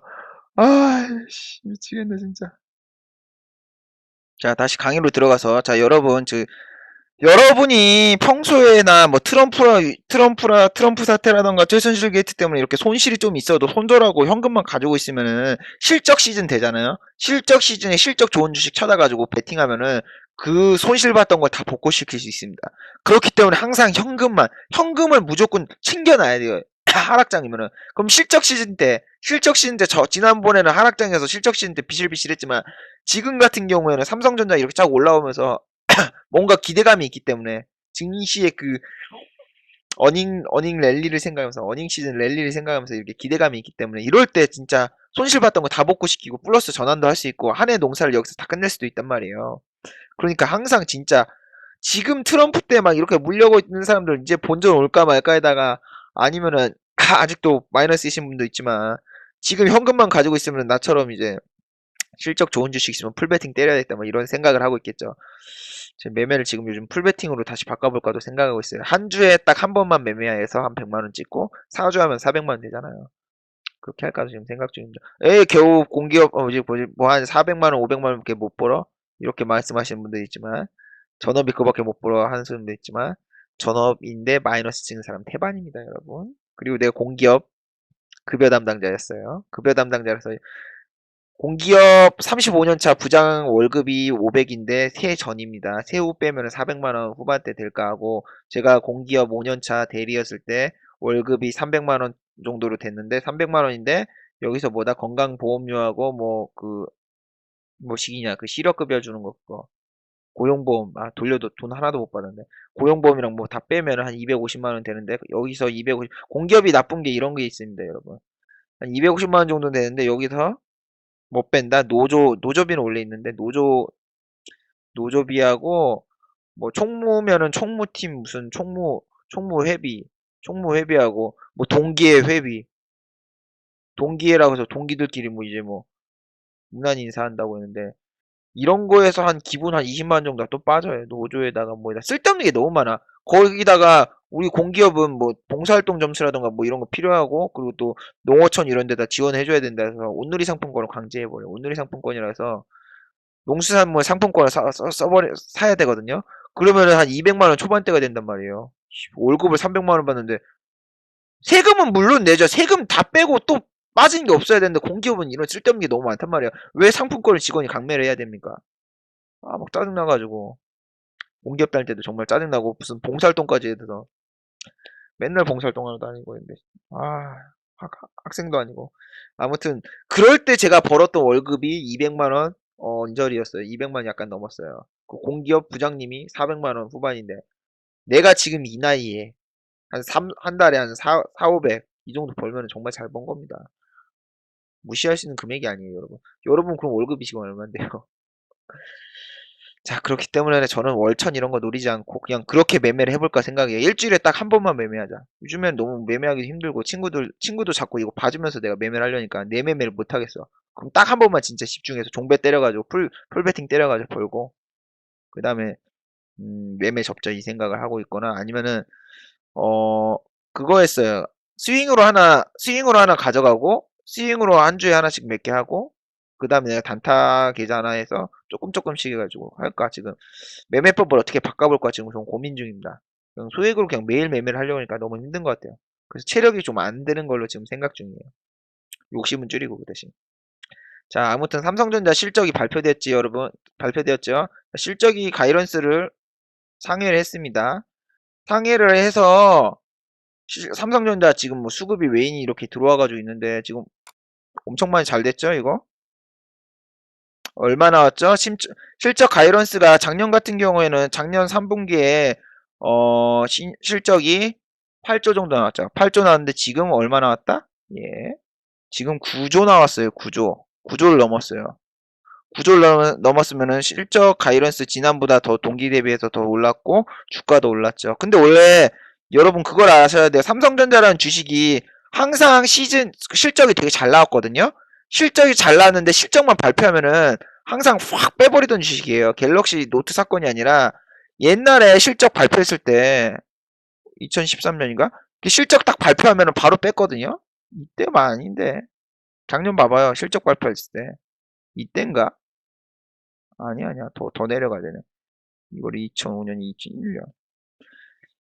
아 미치겠네 진짜. 자 다시 강의로 들어가서 자 여러분 여러분이 평소에나 뭐 트럼프 사태라던가 최순실 게이트 때문에 이렇게 손실이 좀 있어도 손절하고 현금만 가지고 있으면은 실적 시즌 되잖아요. 실적 시즌에 실적 좋은 주식 찾아가지고 베팅하면은 그 손실 봤던 걸 다 복구시킬 수 있습니다. 그렇기 때문에 항상 현금을 무조건 챙겨놔야 돼요. 하락장이면은. 그럼 실적 시즌 때 지난번에는 하락장에서 실적 시즌 때 비실비실했지만 지금 같은 경우에는 삼성전자 이렇게 쫙 올라오면서 뭔가 기대감이 있기 때문에 증시의 그 어닝 랠리를 생각하면서 어닝 시즌 랠리를 생각하면서 이렇게 기대감이 있기 때문에 이럴 때 진짜 손실봤던 거 다 복구시키고 플러스 전환도 할 수 있고 한 해 농사를 여기서 다 끝낼 수도 있단 말이에요. 그러니까 항상 진짜 지금 트럼프 때 막 이렇게 물려고 있는 사람들 이제 본전 올까 말까 하다가 아니면은 아직도 마이너스이신 분도 있지만 지금 현금만 가지고 있으면 나처럼 이제 실적 좋은 주식 있으면 풀베팅 때려야겠다 뭐 이런 생각을 하고 있겠죠. 제 매매를 지금 요즘 풀베팅으로 다시 바꿔볼까도 생각하고 있어요. 한 주에 딱 한 번만 매매해서 한 100만 원 찍고 4주 하면 400만 원 되잖아요. 그렇게 할까도 지금 생각 중입니다. 겨우 공기업 이제 뭐한 400만 원, 500만 원 밖에 못 벌어? 이렇게 말씀하시는 분도 있지만 전업이 그밖에 못 벌어 하는 분도 있지만 전업인데 마이너스 찍는 사람 태반입니다, 여러분. 그리고 내가 공기업 급여 담당자였어요. 급여 담당자라서 공기업 35년 차 부장 월급이 500인데 세 전입니다. 세후 빼면 400만 원 후반대 될까 하고 제가 공기업 5년 차 대리였을 때 월급이 300만 원 정도로 됐는데 300만 원인데 여기서 뭐다 건강보험료하고 뭐시기냐 그 실업급여 주는 거 그거 고용보험 돌려도 돈 하나도 못 받았네. 고용보험이랑 뭐 다 빼면 한 250만 원 되는데 여기서 250 공기업이 나쁜 게 이런 게 있습니다, 여러분. 한 250만 원 정도 되는데 여기서 못 뺀다. 노조비는 원래 있는데 노조비하고 뭐 총무면은 총무팀 무슨 총무회비하고 뭐 동기회 회비 동기회라고 해서 동기들끼리 뭐 이제 뭐 문안 인사한다고 했는데 이런 거에서 한 기본 한 20만 원 정도가 또 빠져요. 노조에다가 뭐 쓸데없는 게 너무 많아. 거기다가 우리 공기업은 뭐 봉사활동 점수라던가 뭐 이런 거 필요하고 그리고 또 농어촌 이런 데다 지원해줘야 된다 해서 온누리 상품권을 강제해버려. 온누리 상품권이라서 농수산물 상품권을 사야 되거든요. 그러면은 한 200만 원 초반대가 된단 말이에요. 월급을 300만 원 받는데 세금은 물론 내죠. 세금 다 빼고 또 빠진 게 없어야 되는데 공기업은 이런 쓸데없는 게 너무 많단 말이에요. 왜 상품권을 직원이 강매를 해야 됩니까? 막 짜증나가지고 공기업 다닐 때도 정말 짜증나고 무슨 봉사활동까지 해서 맨날 봉사활동하러 다니고 있는데 아 학생도 아니고 아무튼 그럴 때 제가 벌었던 월급이 200만 원 언저리였어요. 200만 약간 넘었어요. 그 공기업 부장님이 400만 원 후반인데 내가 지금 이 나이에 한 달에 한 500, 이 정도 벌면 정말 잘 번 겁니다. 무시할 수 있는 금액이 아니에요, 여러분. 여러분 그럼 월급이 지금 얼마인데요? 자, 그렇기 때문에 저는 월천 이런 거 노리지 않고 그냥 그렇게 매매를 해볼까 생각이에요. 일주일에 딱 한 번만 매매하자. 요즘엔 너무 매매하기 힘들고 친구도 자꾸 이거 봐주면서 내가 매매를 하려니까 내 매매를 못 하겠어. 그럼 딱 한 번만 진짜 집중해서 종배 때려가지고 풀베팅 때려가지고 벌고 그 다음에 매매 접자 이 생각을 하고 있거나 아니면은 어 그거 했어요. 스윙으로 하나 가져가고 스윙으로 한 주에 하나씩 몇 개 하고 그 다음에 내가 단타 계좌 하나 해서 조금씩 해가지고 할까 지금 매매법을 어떻게 바꿔볼까 지금 좀 고민 중입니다. 그냥 소액으로 그냥 매일 매매를 하려고 하니까 너무 힘든 것 같아요. 그래서 체력이 좀 안 되는 걸로 지금 생각 중이에요. 욕심은 줄이고 그 대신. 자, 아무튼 삼성전자 실적이 발표됐지, 여러분. 발표되었죠. 실적이 가이던스를 상회를 했습니다. 상회를 해서 삼성전자 지금 뭐 수급이 외인이 이렇게 들어와가지고 있는데 지금 엄청 많이 잘 됐죠, 이거? 얼마 나왔죠? 실적 가이던스가 작년 같은 경우에는 작년 3분기에 실적이 8조 정도 나왔죠. 8조 나왔는데 지금 얼마 나왔다? 예. 지금 9조 나왔어요. 9조. 9조를 넘었어요. 9조를 넘었으면은 실적 가이던스 지난보다 더 동기 대비해서 더 올랐고 주가도 올랐죠. 근데 원래 여러분 그걸 아셔야 돼요. 삼성전자라는 주식이 항상 실적이 되게 잘 나왔거든요. 실적이 잘 나왔는데 실적만 발표하면은 항상 확 빼버리던 주식이에요. 갤럭시 노트 사건이 아니라 옛날에 실적 발표했을 때 2013년인가? 실적 딱 발표하면은 바로 뺐거든요. 이때가 아닌데 작년 봐봐요. 실적 발표했을 때 이땐가? 아니야. 더 내려가야 되네. 이걸 2005년, 2001년.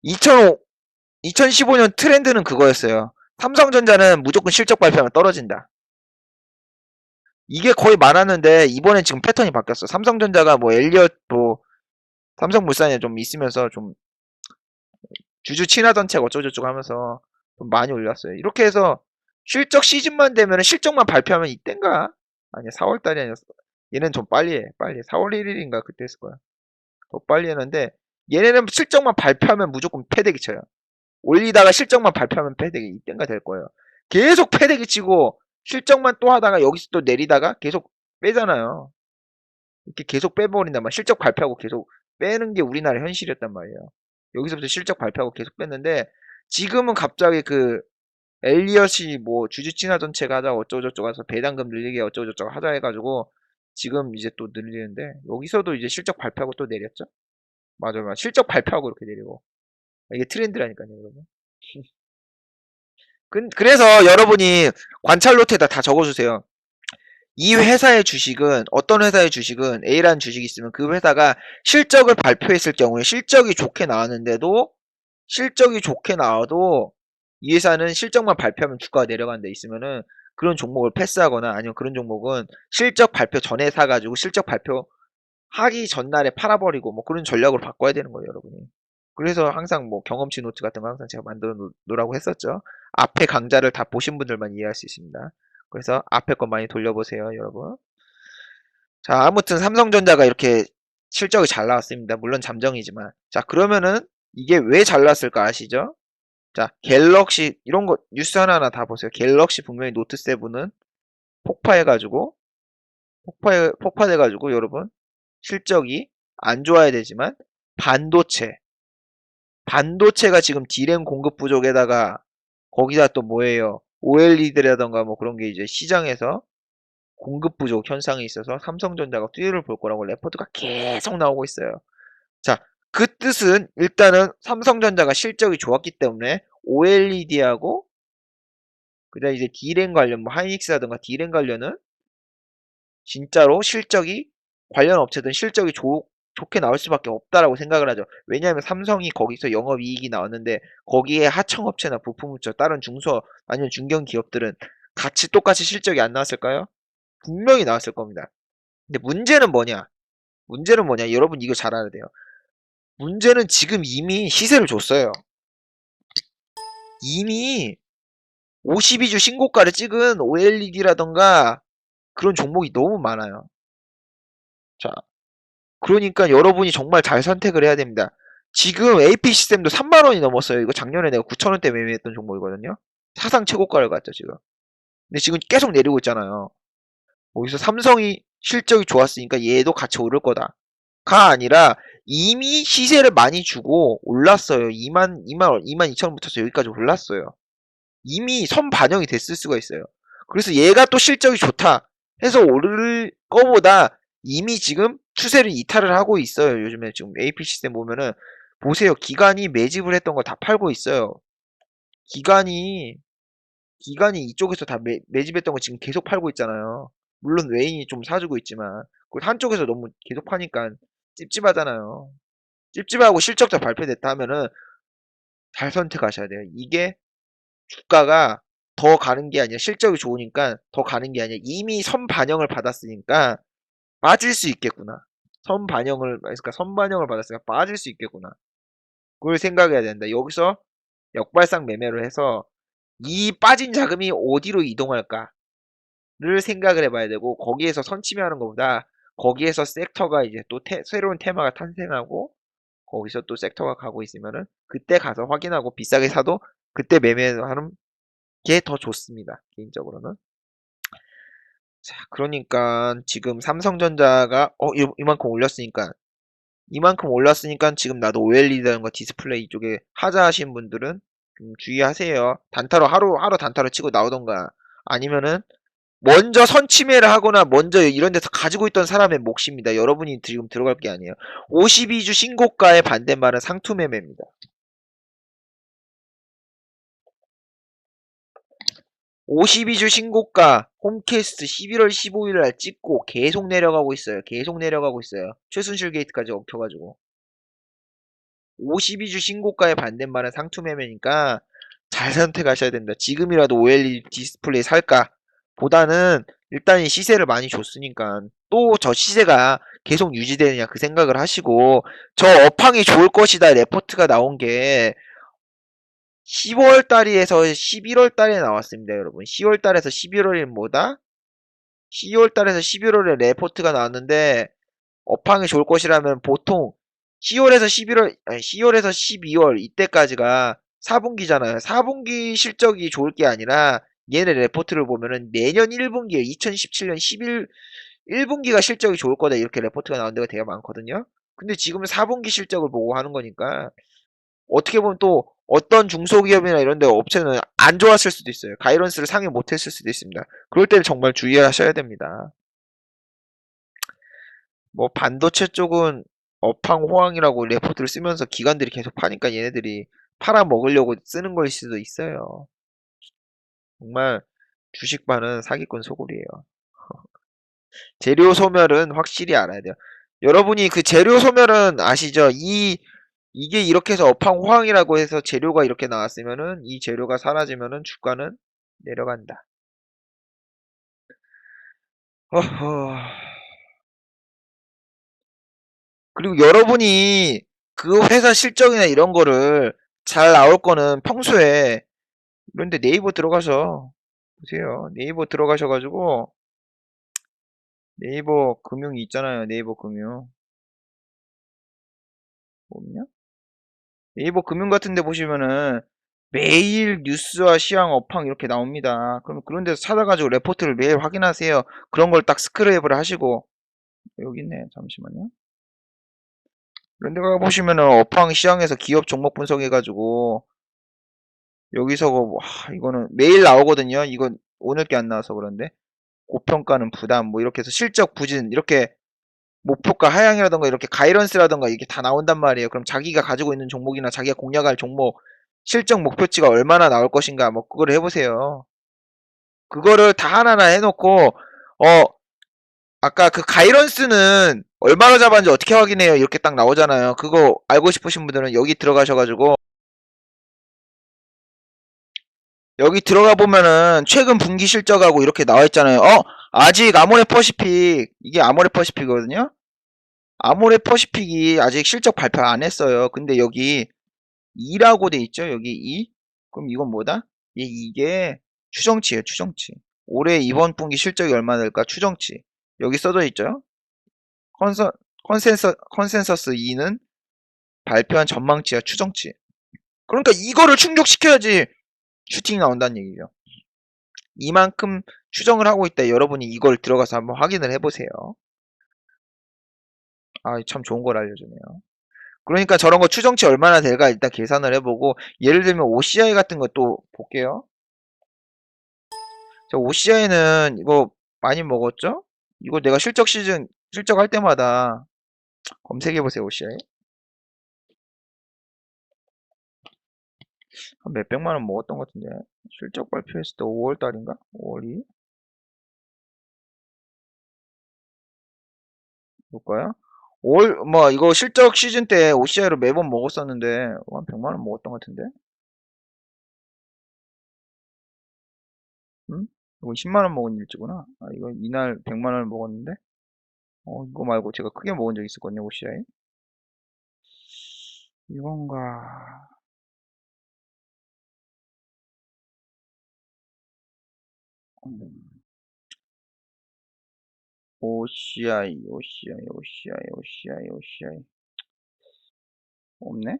2005, 2015년 트렌드는 그거였어요. 삼성전자는 무조건 실적 발표하면 떨어진다. 이게 거의 많았는데, 이번엔 지금 패턴이 바뀌었어. 삼성전자가 뭐, 엘리엇, 뭐, 삼성물산에 좀 있으면서 좀, 주주 친화 정책 어쩌고저쩌고 하면서 좀 많이 올렸어요. 이렇게 해서 실적 시즌만 되면 실적만 발표하면 이땐가? 아니야, 4월달이 아니었어. 얘는 좀 빨리 해. 빨리. 4월 1일인가 그때 했을 거야. 더 빨리 했는데, 얘네는 실적만 발표하면 무조건 패대기 쳐요. 올리다가 실적만 발표하면 패대기 이땐가 될 거예요. 계속 패대기 치고 실적만 또 하다가 여기서 또 내리다가 계속 빼잖아요. 이렇게 계속 빼버린단 말이에요. 실적 발표하고 계속 빼는 게 우리나라 현실이었단 말이에요. 여기서부터 실적 발표하고 계속 뺐는데 지금은 갑자기 그 엘리엇이 뭐 주주 친화 정책 하자 어쩌고저쩌고 해서 배당금 늘리게 어쩌고저쩌고 하자 해가지고 지금 이제 또 늘리는데 여기서도 이제 실적 발표하고 또 내렸죠. 맞아요. 실적 발표하고 이렇게 내리고 이게 트렌드라니까요, 여러분. 그래서 여러분이 관찰 노트에다 다 적어주세요. 이 회사의 주식은 어떤 회사의 주식은 A라는 주식이 있으면 그 회사가 실적을 발표했을 경우에 실적이 좋게 나와도 이 회사는 실적만 발표하면 주가가 내려가는 데 있으면은 그런 종목을 패스하거나 아니면 그런 종목은 실적 발표 전에 사가지고 실적 발표하기 전날에 팔아버리고 뭐 그런 전략으로 바꿔야 되는 거예요, 여러분이. 그래서 항상 뭐 경험치 노트 같은 거 항상 제가 만들어 놓으라고 했었죠. 앞에 강좌를 다 보신 분들만 이해할 수 있습니다. 그래서 앞에 거 많이 돌려보세요, 여러분. 자, 아무튼 삼성전자가 이렇게 실적이 잘 나왔습니다. 물론 잠정이지만. 자, 그러면은 이게 왜 잘 나왔을까 아시죠? 자, 갤럭시 이런 거 뉴스 하나하나 다 보세요. 갤럭시 분명히 노트 7은 폭파해가지고 폭파돼가지고 여러분 실적이 안 좋아야 되지만 반도체가 지금 D램 공급 부족에다가 거기다 또 뭐예요? OLED라던가 뭐 그런 게 이제 시장에서 공급 부족 현상이 있어서 삼성전자가 수혜를 볼 거라고 레포트가 계속 나오고 있어요. 자, 그 뜻은 일단은 삼성전자가 실적이 좋았기 때문에 OLED하고 그다음 이제 D램 관련 뭐 하이닉스라든가 D램 관련은 진짜로 실적이 관련 업체들은 실적이 좋게 나올 수밖에 없다라고 생각을 하죠. 왜냐하면 삼성이 거기서 영업이익이 나왔는데 거기에 하청업체나 부품업체 다른 중소 아니면 중견 기업들은 같이 똑같이 실적이 안 나왔을까요? 분명히 나왔을 겁니다. 근데 문제는 뭐냐? 여러분 이거 잘 알아야 돼요. 문제는 지금 이미 시세를 줬어요. 이미 52주 신고가를 찍은 OLED라던가 그런 종목이 너무 많아요. 자, 그러니까 여러분이 정말 잘 선택을 해야 됩니다. 지금 AP 시스템도 3만 원이 넘었어요. 이거 작년에 내가 9천 원대 매매했던 종목이거든요. 사상 최고가를 갔죠, 지금. 근데 지금 계속 내리고 있잖아요. 거기서 삼성이 실적이 좋았으니까 얘도 같이 오를 거다. 가 아니라 이미 시세를 많이 주고 올랐어요. 2만 2천 원부터 여기까지 올랐어요. 이미 선 반영이 됐을 수가 있어요. 그래서 얘가 또 실적이 좋다 해서 오를 거보다 이미 지금 추세를 이탈을 하고 있어요. 요즘에 지금 AP 시스템 보면은 보세요. 기관이 매집을 했던 거 다 팔고 있어요. 기관이 기관이 이쪽에서 다 매집했던 거 지금 계속 팔고 있잖아요. 물론 외인이 좀 사주고 있지만 그 한쪽에서 너무 계속 파니까 찝찝하잖아요. 찝찝하고 실적자 발표됐다 하면은 잘 선택하셔야 돼요. 이게 주가가 더 가는 게 아니라 실적이 좋으니까 더 가는 게 아니라 이미 선 반영을 받았으니까 빠질 수 있겠구나. 그러니까 선 반영을 받았으니까 빠질 수 있겠구나. 그걸 생각해야 된다. 여기서 역발상 매매를 해서 이 빠진 자금이 어디로 이동할까를 생각을 해봐야 되고, 거기에서 선침해하는 것보다 거기에서 섹터가 이제 또 새로운 테마가 탄생하고 거기서 또 섹터가 가고 있으면은 그때 가서 확인하고 비싸게 사도 그때 매매하는 게 더 좋습니다. 개인적으로는. 자, 그러니까 지금 삼성전자가 이만큼 올랐으니까 지금 나도 OLED라는 디스플레이 쪽에 하자 하신 분들은 좀 주의하세요. 단타로 하루 단타로 치고 나오던가, 아니면은 먼저 선침해를 하거나 먼저 이런 데서 가지고 있던 사람의 몫입니다. 여러분이 지금 들어갈 게 아니에요. 52주 신고가의 반대말은 상투매매입니다. 52주 신고가 홈캐스트 11월 15일 날 찍고 계속 내려가고 있어요. 계속 내려가고 있어요. 최순실 게이트까지 엉켜가지고. 52주 신고가의 반대말은 상투매매니까 잘 선택하셔야 된다. 지금이라도 OLED 디스플레이 살까? 보다는 일단 이 시세를 많이 줬으니까 또 저 시세가 계속 유지되느냐 그 생각을 하시고, 저 업황이 좋을 것이다 레포트가 나온 게 10월 달에서 11월 달에 나왔습니다, 여러분. 10월 달에서 11월이 뭐다? 10월 달에서 11월에 레포트가 나왔는데, 업황이 좋을 것이라면 보통 10월에서 11월, 아니 10월에서 12월 이때까지가 4분기잖아요. 4분기 실적이 좋을 게 아니라 얘네 레포트를 보면은 내년 1분기에 2017년 1분기가 실적이 좋을 거다 이렇게 레포트가 나온 데가 되게 많거든요. 근데 지금은 4분기 실적을 보고 하는 거니까 어떻게 보면 또 어떤 중소기업이나 이런 데 업체는 안 좋았을 수도 있어요. 가이던스를 상회 못했을 수도 있습니다. 그럴 때는 정말 주의하셔야 됩니다. 뭐 반도체 쪽은 업황 호황이라고 레포트를 쓰면서 기관들이 계속 파니까 얘네들이 팔아먹으려고 쓰는 걸 수도 있어요. 정말 주식반은 사기꾼 소굴이에요. 재료 소멸은 확실히 알아야 돼요. 여러분이 그 재료 소멸은 아시죠? 이게 이렇게 해서 업황 호황이라고 해서 재료가 이렇게 나왔으면은 이 재료가 사라지면은 주가는 내려간다. 허허. 그리고 여러분이 그 회사 실적이나 이런 거를 잘 나올 거는 평소에 그런데 네이버 들어가서 보세요. 네이버 들어가셔가지고 네이버 금융이 있잖아요. 네이버 금융. 뭐냐? 네이버 금융 같은 데 보시면은 매일 뉴스와 시황 업황 이렇게 나옵니다. 그럼 그런 데서 찾아가지고 레포트를 매일 확인하세요. 그런 걸 딱 스크랩을 하시고, 여기 있네. 잠시만요. 그런 데 가보시면은 업황 시황에서 기업 종목 분석해가지고 여기서 이거는 매일 나오거든요. 이건 오늘 게 안 나와서 그런데 고평가는 부담 뭐 이렇게 해서 실적 부진 이렇게 목표가 하향이라던가 이렇게 가이런스라던가 이게 다 나온단 말이에요. 그럼 자기가 가지고 있는 종목이나 자기가 공략할 종목 실적 목표치가 얼마나 나올 것인가 뭐 그걸 해보세요. 그거를 다 하나하나 해놓고 아까 그 가이런스는 얼마나 잡았는지 어떻게 확인해요? 이렇게 딱 나오잖아요. 그거 알고 싶으신 분들은 여기 들어가셔가지고 여기 들어가 보면은 최근 분기 실적하고 이렇게 나와 있잖아요. 아직 아모레퍼시픽 이게 아모레퍼시픽이거든요. 아모레퍼시픽이 아직 실적 발표 안 했어요. 근데 여기 2라고 돼 있죠. 여기 2. 그럼 이건 뭐다? 이게 추정치예요. 추정치. 올해 이번 분기 실적이 얼마나 될까? 추정치. 여기 써져 있죠. 컨센서스 2는 발표한 전망치야. 추정치. 그러니까 이거를 충족시켜야지 슈팅이 나온다는 얘기죠. 이만큼 추정을 하고 있다. 여러분이 이걸 들어가서 한번 확인을 해보세요. 참 좋은 걸 알려주네요. 그러니까 저런 거 추정치 얼마나 될까 일단 계산을 해보고, 예를 들면 OCI 같은 것도 볼게요. 자, OCI는 이거 많이 먹었죠? 이거 내가 실적할 때마다 검색해보세요, OCI. 한 몇백만 원 먹었던 것 같은데. 실적 발표했을 때 5월 달인가? 5월 2일? 볼까요? 이거 실적 시즌 때 OCI로 매번 먹었었는데, 한 100만 원 먹었던 것 같은데? 응? 이거 10만원 먹은 일주구나. 아, 이거 이날 100만원을 먹었는데? 이거 말고 제가 크게 먹은 적 있었거든요, OCI. 이건가. 음, OCI, OCI, OCI, OCI, OCI. 없네?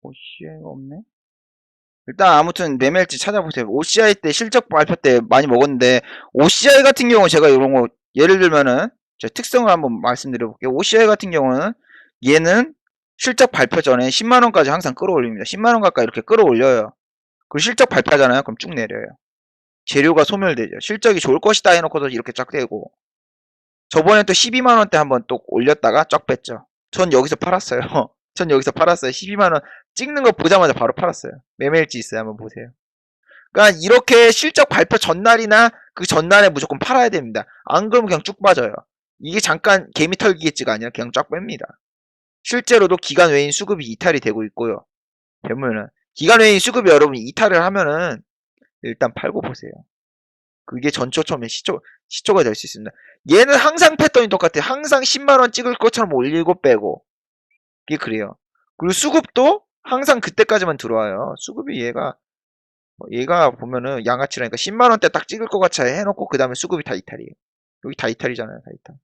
OCI가 없네? 일단 아무튼 매매일지 찾아보세요. OCI 때 실적 발표 때 많이 먹었는데, OCI 같은 경우 제가 이런 거, 예를 들면은, 제 특성을 한번 말씀드려볼게요. OCI 같은 경우는, 얘는 실적 발표 전에 10만원까지 항상 끌어올립니다. 10만원 가까이 이렇게 끌어올려요. 그리고 실적 발표하잖아요. 그럼 쭉 내려요. 재료가 소멸되죠. 실적이 좋을 것이다 해놓고도 이렇게 쫙 되고, 저번에 또 12만원대 한번 또 올렸다가 쫙 뺐죠. 전 여기서 팔았어요. 전 여기서 팔았어요. 12만원 찍는 거 보자마자 바로 팔았어요. 매매일지 있어요. 한번 보세요. 그러니까 이렇게 실적 발표 전날이나 그 전날에 무조건 팔아야 됩니다. 안 그러면 그냥 쭉 빠져요. 이게 잠깐 개미 털기겠지가 아니라 그냥 쫙 뺍니다. 실제로도 기간 외인 수급이 이탈이 되고 있고요. 보면은 기간 외인 수급이 여러분 이탈을 하면은 일단 팔고 보세요. 그게 전초 처음에 시초가 될 수 있습니다. 얘는 항상 패턴이 똑같아요. 항상 10만원 찍을 것처럼 올리고 빼고. 이게 그래요. 그리고 수급도 항상 그때까지만 들어와요. 수급이 얘가 보면은 양아치라니까 10만원대 딱 찍을 것 같이 해놓고 그 다음에 수급이 다 이탈이에요. 여기 다 이탈이잖아요. 다 이탈.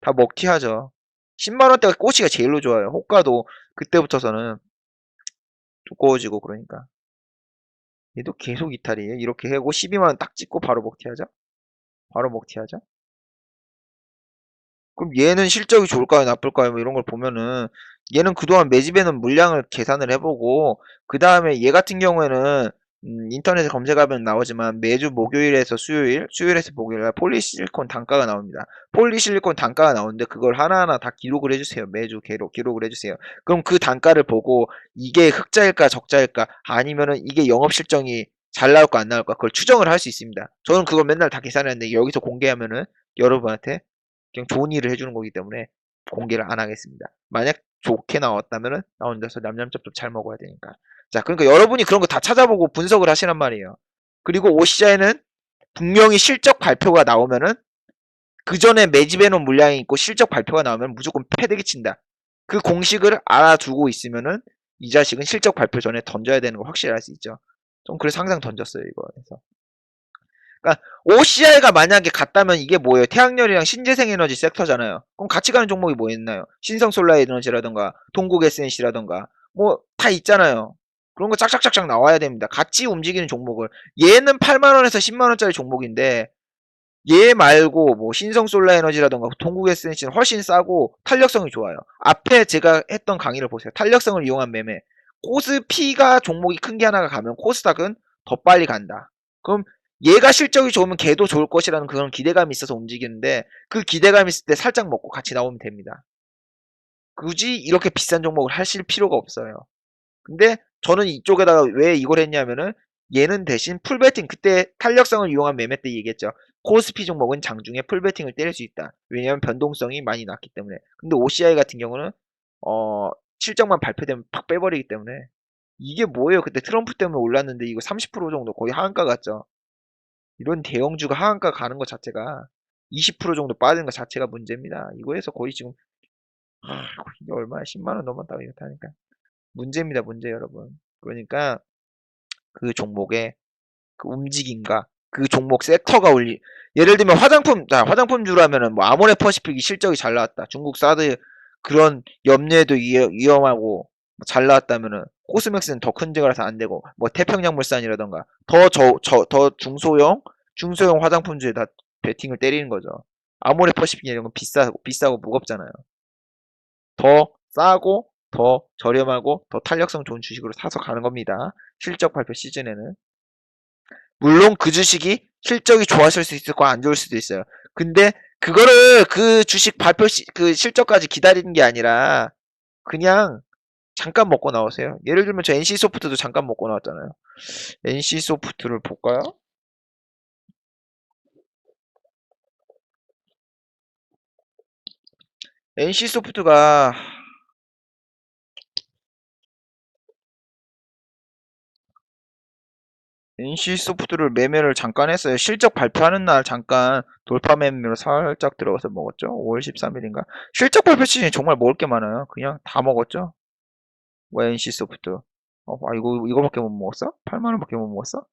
다 먹튀하죠. 10만원대가 꼬치가 제일로 좋아요. 호가도 그때부터서는 두꺼워지고 그러니까. 얘도 계속 이탈이에요. 이렇게 하고 12만원 딱 찍고 바로 먹튀하죠. 바로 먹튀하죠. 그럼 얘는 실적이 좋을까요, 나쁠까요? 뭐 이런 걸 보면은 얘는 그동안 매집에는 물량을 계산을 해보고 그 다음에 얘 같은 경우에는 인터넷에 검색하면 나오지만 매주 목요일에서 수요일, 수요일에서 목요일 폴리실리콘 단가가 나옵니다. 폴리실리콘 단가가 나오는데 그걸 하나하나 다 기록을 해주세요. 매주 기록을 해주세요. 그럼 그 단가를 보고 이게 흑자일까 적자일까 아니면은 이게 영업실적이 잘 나올까 안 나올까 그걸 추정을 할 수 있습니다. 저는 그걸 맨날 다 계산했는데 여기서 공개하면은 여러분한테 그냥 좋은 일을 해주는 거기 때문에 공개를 안 하겠습니다. 만약 좋게 나왔다면은 나 혼자서 냠냠쩝쩝 잘 먹어야 되니까. 자, 그러니까 여러분이 그런 거 다 찾아보고 분석을 하시란 말이에요. 그리고 오시자에는 분명히 실적 발표가 나오면은 그 전에 매집해 놓은 물량이 있고 실적 발표가 나오면 무조건 패대기 친다. 그 공식을 알아두고 있으면은 이 자식은 실적 발표 전에 던져야 되는 거 확실히 알 수 있죠. 좀 그래서 항상 던졌어요, 이거. 그래서. 그러니까 OCI가 만약에 같다면 이게 뭐예요? 태양열이랑 신재생 에너지 섹터잖아요. 그럼 같이 가는 종목이 뭐 있나요? 신성 솔라 에너지라던가 동국 SNC라던가 뭐 다 있잖아요. 그런 거 짝짝짝짝 나와야 됩니다. 같이 움직이는 종목을 얘는 8만 원에서 10만 원짜리 종목인데 얘 말고 뭐 신성 솔라 에너지라던가 동국 SNC는 훨씬 싸고 탄력성이 좋아요. 앞에 제가 했던 강의를 보세요. 탄력성을 이용한 매매. 코스피가 종목이 큰 게 하나가 가면 코스닥은 더 빨리 간다. 그럼 얘가 실적이 좋으면 걔도 좋을 것이라는 그런 기대감이 있어서 움직이는데 그 기대감이 있을 때 살짝 먹고 같이 나오면 됩니다. 굳이 이렇게 비싼 종목을 하실 필요가 없어요. 근데 저는 이쪽에다가 왜 이걸 했냐면은 얘는 대신 풀베팅 그때 탄력성을 이용한 매매 때 얘기했죠. 코스피 종목은 장중에 풀베팅을 때릴 수 있다. 왜냐하면 변동성이 많이 낮기 때문에. 근데 OCI 같은 경우는 어 실적만 발표되면 팍 빼버리기 때문에 이게 뭐예요? 그때 트럼프 때문에 올랐는데 이거 30% 정도 거의 하한가 같죠. 이런 대형주가 하한가 가는 것 자체가 20% 정도 빠지는 것 자체가 문제입니다. 이거에서 거의 지금 이게 얼마야? 10만 원 넘었다고 이렇게 하니까 문제입니다. 문제 여러분. 그러니까 그 종목의 그 움직임과 그 종목 섹터가 예를 들면 화장품주라면은 뭐 아모레퍼시픽이 실적이 잘 나왔다. 중국 사드 그런 염려에도 위험하고 잘 나왔다면은 코스맥스는 더 큰 증가라서 안 되고 뭐 태평양물산이라던가 더 중소형 화장품주에 다 베팅을 때리는 거죠. 아모레퍼시픽 이런 건 비싸고 무겁잖아요. 더 싸고 더 저렴하고 더 탄력성 좋은 주식으로 사서 가는 겁니다. 실적 발표 시즌에는. 물론 그 주식이 실적이 좋았을 수 있을 거안 좋을 수도 있어요. 근데 그거를 그 주식 그 실적까지 기다리는 게 아니라 그냥 잠깐 먹고 나오세요. 예를 들면 저 NC소프트도 잠깐 먹고 나왔잖아요. NC소프트를 볼까요? NC소프트가 NC소프트를 매매를 잠깐 했어요. 실적 발표하는 날 잠깐 돌파 매매로 살짝 들어가서 먹었죠. 5월 13일인가. 실적 발표 시즌에 정말 먹을 게 많아요. 그냥 다 먹었죠. 뭐 NC소프트. 이거밖에 못 먹었어? 8만 원밖에 못 먹었어?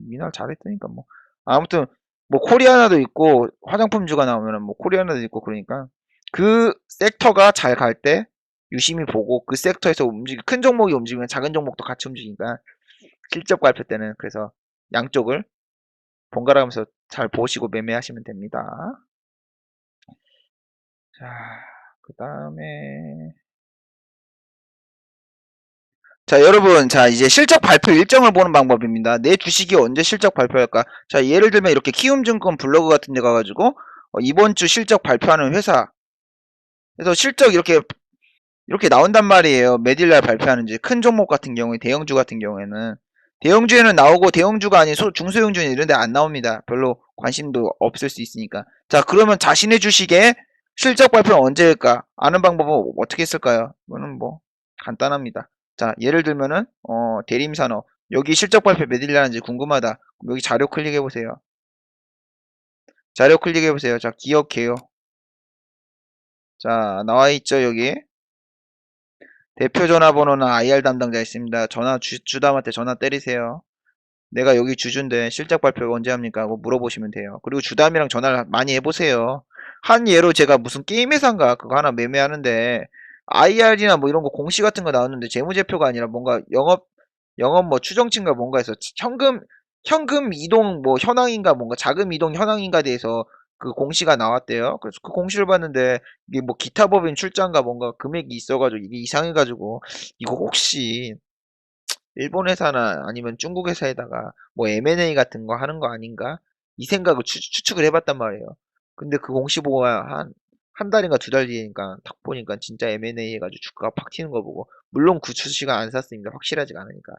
미날 잘했다니까 뭐. 아무튼 뭐 코리아나도 있고 화장품주가 나오면은 뭐 코리아나도 있고 그러니까 그 섹터가 잘 갈 때 유심히 보고 그 섹터에서 큰 종목이 움직이면 작은 종목도 같이 움직이니까 실적 발표 때는 그래서 양쪽을 번갈아 가면서 잘 보시고 매매하시면 됩니다. 자, 그 다음에 자, 여러분, 자, 이제 실적 발표 일정을 보는 방법입니다. 내 주식이 언제 실적 발표할까? 자, 예를 들면 이렇게 키움증권 블로그 같은 데 가가지고, 이번 주 실적 발표하는 회사. 그래서 실적 이렇게 나온단 말이에요. 매일날 발표하는지. 큰 종목 같은 경우에, 대형주 같은 경우에는. 대형주에는 나오고, 대형주가 아닌 중소형주는 이런 데 안 나옵니다. 별로 관심도 없을 수 있으니까. 자, 그러면 자신의 주식의 실적 발표는 언제일까? 아는 방법은 어떻게 했을까요? 이거는 뭐, 간단합니다. 자, 예를 들면은, 대림산업. 여기 실적 발표 몇일 나는지 궁금하다. 여기 자료 클릭해보세요. 자료 클릭해보세요. 자, 기억해요. 자, 나와있죠, 여기. 대표 전화번호나 IR 담당자 있습니다. 주담한테 전화 때리세요. 내가 여기 주주인데 실적 발표가 언제 합니까? 하고 물어보시면 돼요. 그리고 주담이랑 전화를 많이 해보세요. 한 예로 제가 무슨 게임 회사인가 그거 하나 매매하는데 IR이나 뭐 이런 거 공시 같은 거 나왔는데 재무제표가 아니라 뭔가 영업 뭐 추정치인가 뭔가 해서 현금 이동 뭐 현황인가 뭔가 자금 이동 현황인가 대해서 그 공시가 나왔대요. 그래서 그 공시를 봤는데 이게 뭐 기타 법인 출자인가 뭔가 금액이 있어가지고 이게 이상해가지고 이거 혹시 일본 회사나 아니면 중국 회사에다가 뭐 M&A 같은 거 하는 거 아닌가? 이 생각을 추측을 해봤단 말이에요. 근데 그 공시 보고 한 달인가 두 달 뒤니까 딱 보니까 진짜 M&A 해가지고 주가가 팍 튀는 거 보고 물론 그 주식은 안 샀습니다. 확실하지가 않으니까.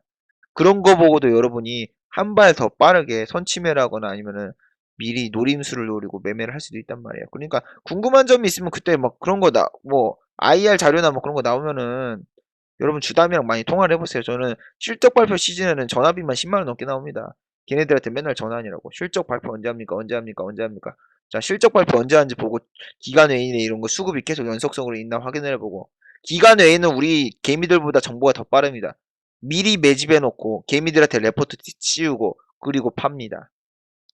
그런 거 보고도 여러분이 한 발 더 빠르게 선취매를 하거나 아니면은 미리 노림수를 노리고 매매를 할 수도 있단 말이에요. 그러니까 궁금한 점이 있으면 그때 막 그런 거 뭐 IR 자료나 뭐 그런 거 나오면은 여러분 주담이랑 많이 통화를 해보세요. 저는 실적 발표 시즌에는 전화비만 10만 원 넘게 나옵니다. 걔네들한테 맨날 전화하느라고. 실적 발표 언제 합니까? 언제 합니까? 언제 합니까? 자, 실적 발표 언제 하는지 보고 기간 외인에 이런 거 수급이 계속 연속성으로 있나 확인을 해보고 기간 외에는 우리 개미들보다 정보가 더 빠릅니다. 미리 매집해놓고 개미들한테 레포트 씌우고 그리고 팝니다.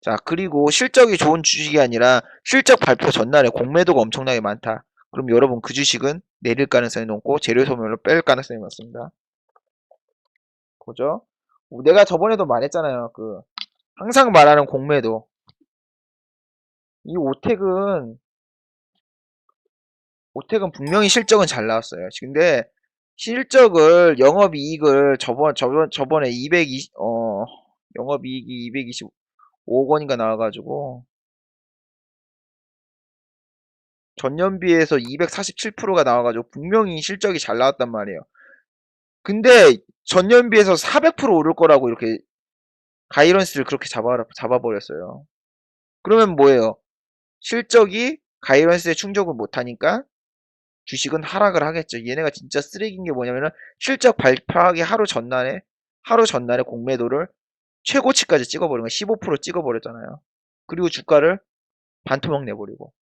자, 그리고 실적이 좋은 주식이 아니라 실적 발표 전날에 공매도가 엄청나게 많다. 그럼 여러분 그 주식은 내릴 가능성이 높고 재료 소멸로 뺄 가능성이 많습니다. 그죠? 내가 저번에도 말했잖아요. 항상 말하는 공매도. 이 오택은 분명히 실적은 잘 나왔어요. 근데 영업이익을 저번에 영업이익이 225억 원인가 나와가지고 전년비에서 247%가 나와가지고 분명히 실적이 잘 나왔단 말이에요. 근데 전년비에서 400% 오를 거라고 이렇게 가이런스를 그렇게 잡아버렸어요. 그러면 뭐예요? 실적이 가이런스에 충족을 못하니까 주식은 하락을 하겠죠. 얘네가 진짜 쓰레기인 게 뭐냐면은 실적 발표하기 하루 전날에 공매도를 최고치까지 찍어버린 거 15% 찍어버렸잖아요. 그리고 주가를 반토막 내버리고.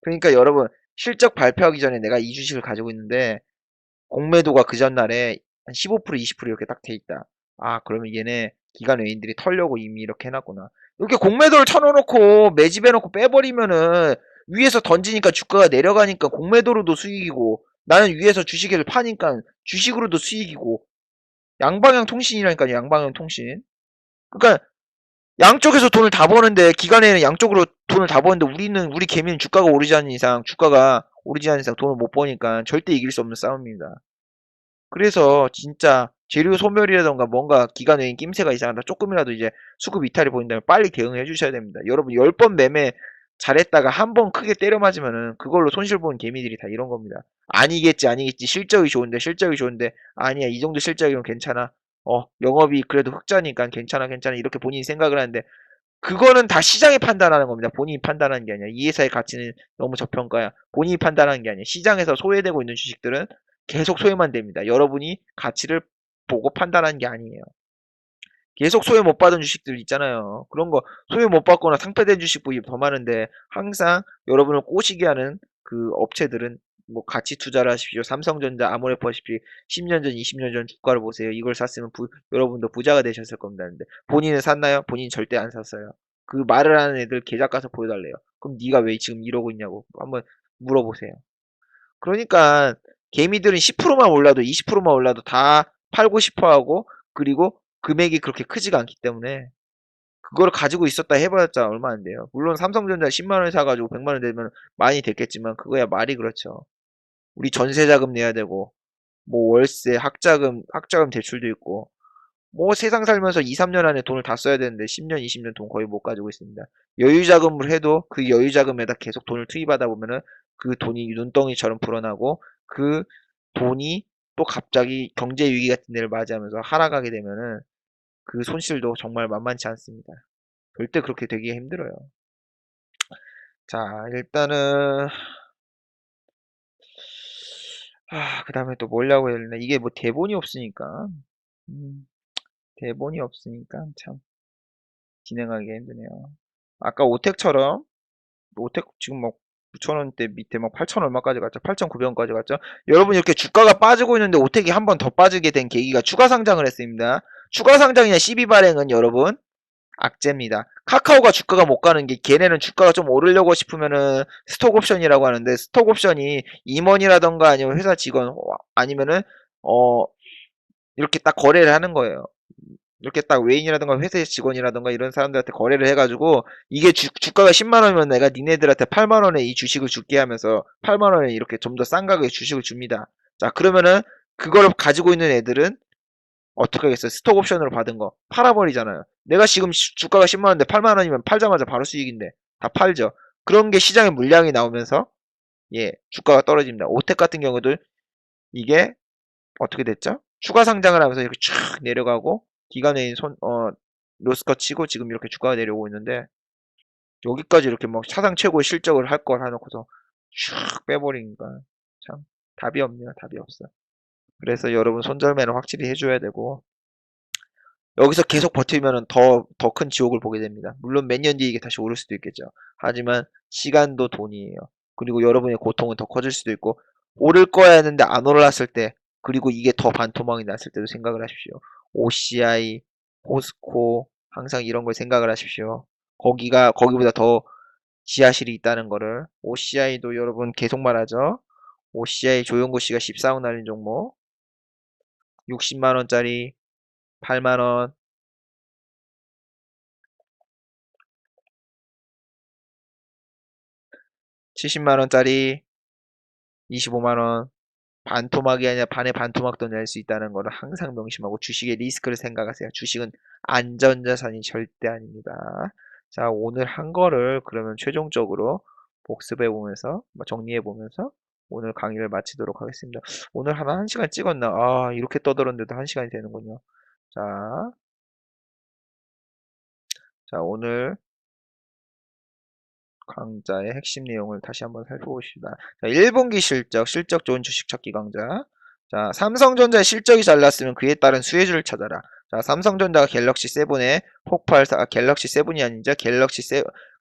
그러니까 여러분 실적 발표하기 전에 내가 이 주식을 가지고 있는데 공매도가 그 전날에 한 15% 20% 이렇게 딱 돼 있다. 아, 그러면 얘네 기관 외인들이 털려고 이미 이렇게 해놨구나. 이렇게 공매도를 쳐놓고 매집해놓고 빼버리면은 위에서 던지니까 주가가 내려가니까 공매도로도 수익이고 나는 위에서 주식을 파니까 주식으로도 수익이고 양방향 통신이라니까요. 양방향 통신. 그러니까 양쪽에서 돈을 다 버는데 기관에는 양쪽으로 돈을 다 버는데 우리 개미는 주가가 오르지 않는 이상 돈을 못 버니까 절대 이길 수 없는 싸움입니다. 그래서 진짜 재료 소멸이라던가 뭔가 기간 외인 낌새가 이상하다. 조금이라도 이제 수급 이탈이 보인다면 빨리 대응해 주셔야 됩니다. 여러분 10번 매매 잘했다가 한 번 크게 때려 맞으면은 그걸로 손실 보는 개미들이 다 이런 겁니다. 아니겠지. 실적이 좋은데 아니야. 이 정도 실적이면 괜찮아. 영업이 그래도 흑자니까 괜찮아. 이렇게 본인이 생각을 하는데 그거는 다 시장이 판단하는 겁니다. 본인이 판단하는 게 아니라 이 회사의 가치는 너무 저평가야. 본인이 판단하는 게 아니야. 시장에서 소외되고 있는 주식들은 계속 소외만 됩니다. 여러분이 가치를 보고 판단하는 게 아니에요. 계속 소외 못 받은 주식들 있잖아요. 그런 거 소외 못 받거나 상폐된 주식이 더 많은데 항상 여러분을 꼬시게 하는 그 업체들은 뭐 같이 투자를 하십시오. 삼성전자, 아모레퍼시픽 10년 전, 20년 전 주가를 보세요. 이걸 샀으면 여러분도 부자가 되셨을 겁니다. 근데 본인은 샀나요? 본인 절대 안 샀어요. 그 말을 하는 애들 계좌 가서 보여달래요. 그럼 네가 왜 지금 이러고 있냐고 한번 물어보세요. 그러니까 개미들은 10%만 올라도 20%만 올라도 다 팔고 싶어 하고 그리고 금액이 그렇게 크지가 않기 때문에 그거를 가지고 있었다 해봤자 얼마 안 돼요. 물론 삼성전자 10만 원에 사가지고 100만 원 되면 많이 됐겠지만 그거야 말이 그렇죠. 우리 전세 자금 내야 되고 뭐 월세, 학자금 대출도 있고 뭐 세상 살면서 2, 3년 안에 돈을 다 써야 되는데 10년, 20년 돈 거의 못 가지고 있습니다. 여유 자금을 해도 그 여유 자금에다 계속 돈을 투입하다 보면은 그 돈이 눈덩이처럼 불어나고 그 돈이 또 갑자기 경제 위기 같은 데를 맞이하면서 하락하게 되면은 그 손실도 정말 만만치 않습니다. 절대 그렇게 되기가 힘들어요. 자, 일단은 그 다음에 또 뭐려고 해야 되나? 이게 뭐 대본이 없으니까 대본이 없으니까 참 진행하기 힘드네요. 아까 오텍처럼 오텍 지금 막 9,000원대 밑에 막 8,000 얼마까지 갔죠? 8,900원까지 갔죠? 여러분 이렇게 주가가 빠지고 있는데 오텍이 한 번 더 빠지게 된 계기가 추가 상장을 했습니다. 추가 상장이나 12 발행은 여러분 악재입니다. 카카오가 주가가 못 가는 게 걔네는 주가가 좀 오르려고 싶으면은 스톡 옵션이라고 하는데 스톡 옵션이 임원이라던가 아니면 회사 직원 아니면은 어 이렇게 딱 거래를 하는 거예요. 이렇게 딱 외인이라든가 회사 직원이라든가 이런 사람들한테 거래를 해가지고 이게 주가가 10만 원이면 내가 니네들한테 8만 원에 이 주식을 줄게 하면서 8만 원에 이렇게 좀 더 싼 가격에 주식을 줍니다. 자, 그러면은 그걸 가지고 있는 애들은 어떻게 하겠어요? 스톡 옵션으로 받은 거 팔아버리잖아요. 내가 지금 주가가 10만 원인데 8만 원이면 팔자마자 바로 수익인데 다 팔죠. 그런 게 시장에 물량이 나오면서 예, 주가가 떨어집니다. 오텍 같은 경우도 이게 어떻게 됐죠? 추가 상장을 하면서 이렇게 쫙 내려가고 기간외인 로스컷 치고 지금 이렇게 주가가 내려오고 있는데 여기까지 이렇게 막 사상 최고의 실적을 할 걸 해놓고서 쫙 빼버리니까 참 답이 없네요. 답이 없어. 그래서 여러분 손절매는 확실히 해줘야 되고 여기서 계속 버티면은 더 큰 지옥을 보게 됩니다. 물론 몇 년 뒤에 이게 다시 오를 수도 있겠죠. 하지만 시간도 돈이에요. 그리고 여러분의 고통은 더 커질 수도 있고 오를 거야 했는데 안 올랐을 때 그리고 이게 더 반토막이 났을 때도 생각을 하십시오. OCI, 포스코 항상 이런 걸 생각을 하십시오. 거기보다 더 지하실이 있다는 거를 OCI도 여러분 계속 말하죠. OCI 조용구 씨가 14억 날린 종목 60만 원짜리 8만 원 70만 원짜리 25만 원 반토막이 아니라 반의 반토막도 낼 수 있다는 것을 항상 명심하고 주식의 리스크를 생각하세요. 주식은 안전자산이 절대 아닙니다. 자, 오늘 한 거를 그러면 최종적으로 복습해 보면서 정리해 보면서 오늘 강의를 마치도록 하겠습니다. 오늘 한 1시간 찍었나? 이렇게 떠들었는데도 1시간이 되는군요. 자, 오늘 강좌의 핵심 내용을 다시 한번 살펴보시다. 자, 1분기 실적 좋은 주식 찾기 강좌. 자, 삼성전자의 실적이 잘 났으면 그에 따른 수혜주를 찾아라. 자, 삼성전자가 갤럭시 7의 갤럭시 7이 아니죠.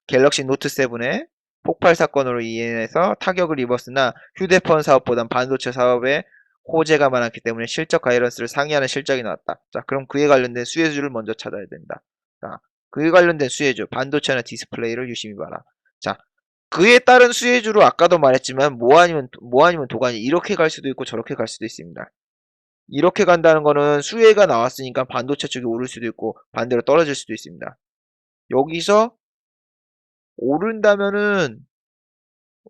갤럭시 노트 7의 폭발 사건으로 인해서 타격을 입었으나 휴대폰 사업보단 반도체 사업에 호재가 많았기 때문에 실적 가이런스를 상회하는 실적이 나왔다. 자, 그럼 그에 관련된 수혜주를 먼저 찾아야 된다. 자, 그에 관련된 수혜주, 반도체나 디스플레이를 유심히 봐라. 자, 그에 따른 수혜주로 아까도 말했지만 뭐 아니면 도가니 이렇게 갈 수도 있고 저렇게 갈 수도 있습니다. 이렇게 간다는 거는 수혜가 나왔으니까 반도체 쪽이 오를 수도 있고 반대로 떨어질 수도 있습니다. 여기서 오른다면은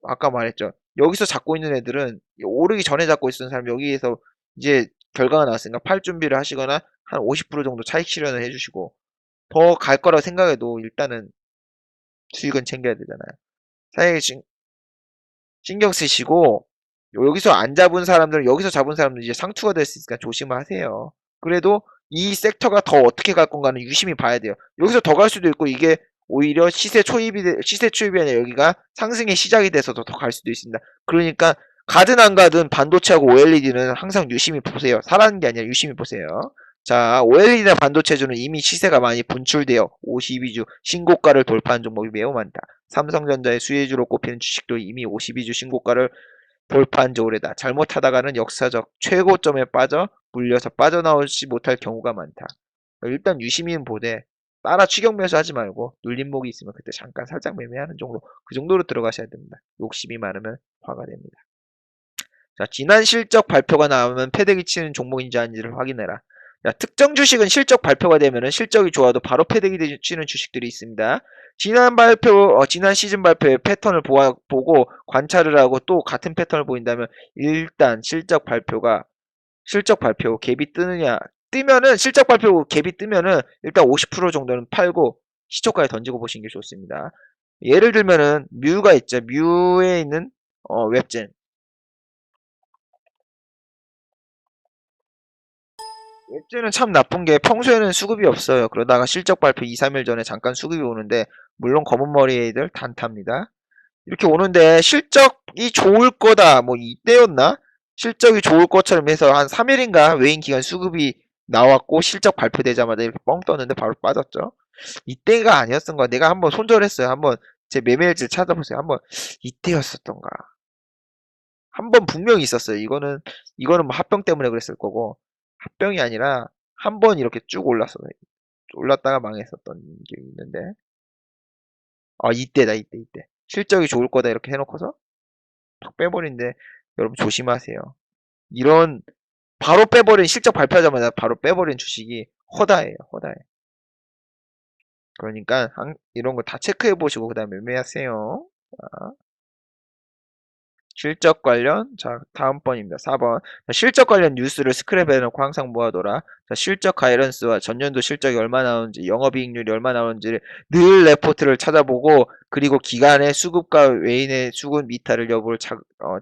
아까 말했죠. 여기서 잡고 있는 애들은 오르기 전에 잡고 있었던 사람 여기에서 이제 결과가 나왔으니까 팔 준비를 하시거나 한 50% 정도 차익 실현을 해주시고 더 갈 거라고 생각해도 일단은 수익은 챙겨야 되잖아요. 사실 신경 쓰시고 여기서 안 잡은 사람들은 여기서 잡은 사람들은 이제 상투가 될 수 있으니까 조심을 하세요. 그래도 이 섹터가 더 어떻게 갈 건가는 유심히 봐야 돼요. 여기서 더 갈 수도 있고 이게 오히려 시세 초입이 아니라 여기가 상승의 시작이 돼서 더 갈 수도 있습니다. 그러니까 가든 안 가든 반도체하고 OLED는 항상 유심히 보세요. 사라는 게 아니라 유심히 보세요. 자, OLED나 반도체주는 이미 시세가 많이 분출되어 52주 신고가를 돌파한 종목이 매우 많다. 삼성전자의 수혜주로 꼽히는 주식도 이미 52주 신고가를 돌파한 지 오래다. 잘못하다가는 역사적 최고점에 빠져 물려서 빠져나오지 못할 경우가 많다. 일단 유심히는 보되 따라 추격 매수하지 말고 눌림목이 있으면 그때 잠깐 살짝 매매하는 정도, 그 정도로 들어가셔야 됩니다. 욕심이 많으면 화가 됩니다. 자, 지난 실적 발표가 나오면 패대기 치는 종목인지 아닌지를 확인해라. 자, 특정 주식은 실적 발표가 되면은 실적이 좋아도 바로 패대기 치는 주식들이 있습니다. 지난 시즌 발표의 패턴을 보고 관찰을 하고 또 같은 패턴을 보인다면 일단 실적 발표 갭이 뜨느냐, 뜨면은 실적 발표 갭이 뜨면은 일단 50% 정도는 팔고 시초가에 던지고 보시는 게 좋습니다. 예를 들면은 뮤가 있죠. 뮤에 있는 웹젠. 웹제는 참 나쁜 게 평소에는 수급이 없어요. 그러다가 실적 발표 2, 3일 전에 잠깐 수급이 오는데 물론 검은 머리 애들 단타입니다. 이렇게 오는데 실적이 좋을 거다. 뭐 이때였나? 실적이 좋을 것처럼 해서 한 3일인가 외인 기간 수급이 나왔고 실적 발표되자마자 이렇게 뻥 떴는데 바로 빠졌죠. 이때가 아니었던 거야. 내가 한번 손절했어요. 한번 제 매매일지를 찾아보세요. 한번 이때였었던가. 한 번 분명히 있었어요. 이거는 뭐 합병 때문에 그랬을 거고 합병이 아니라 한 번 이렇게 쭉 올랐어요. 올랐다가 망했었던 게 있는데 이때다 이때 실적이 좋을 거다 이렇게 해놓고서 탁 빼버린데 여러분 조심하세요. 이런 바로 빼버린 실적 발표하자마자 바로 빼버린 주식이 허다해요. 허다해. 그러니까 이런 거 다 체크해 보시고 그 다음에 매매하세요. 실적 관련, 자, 다음 번입니다. 4번. 실적 관련 뉴스를 스크랩해 놓고 항상 모아둬라. 자, 실적 가이던스와 전년도 실적이 얼마 나오는지, 영업이익률이 얼마 나오는지를 늘 레포트를 찾아보고, 그리고 기간의 수급과 외인의 수급 미타를 여부를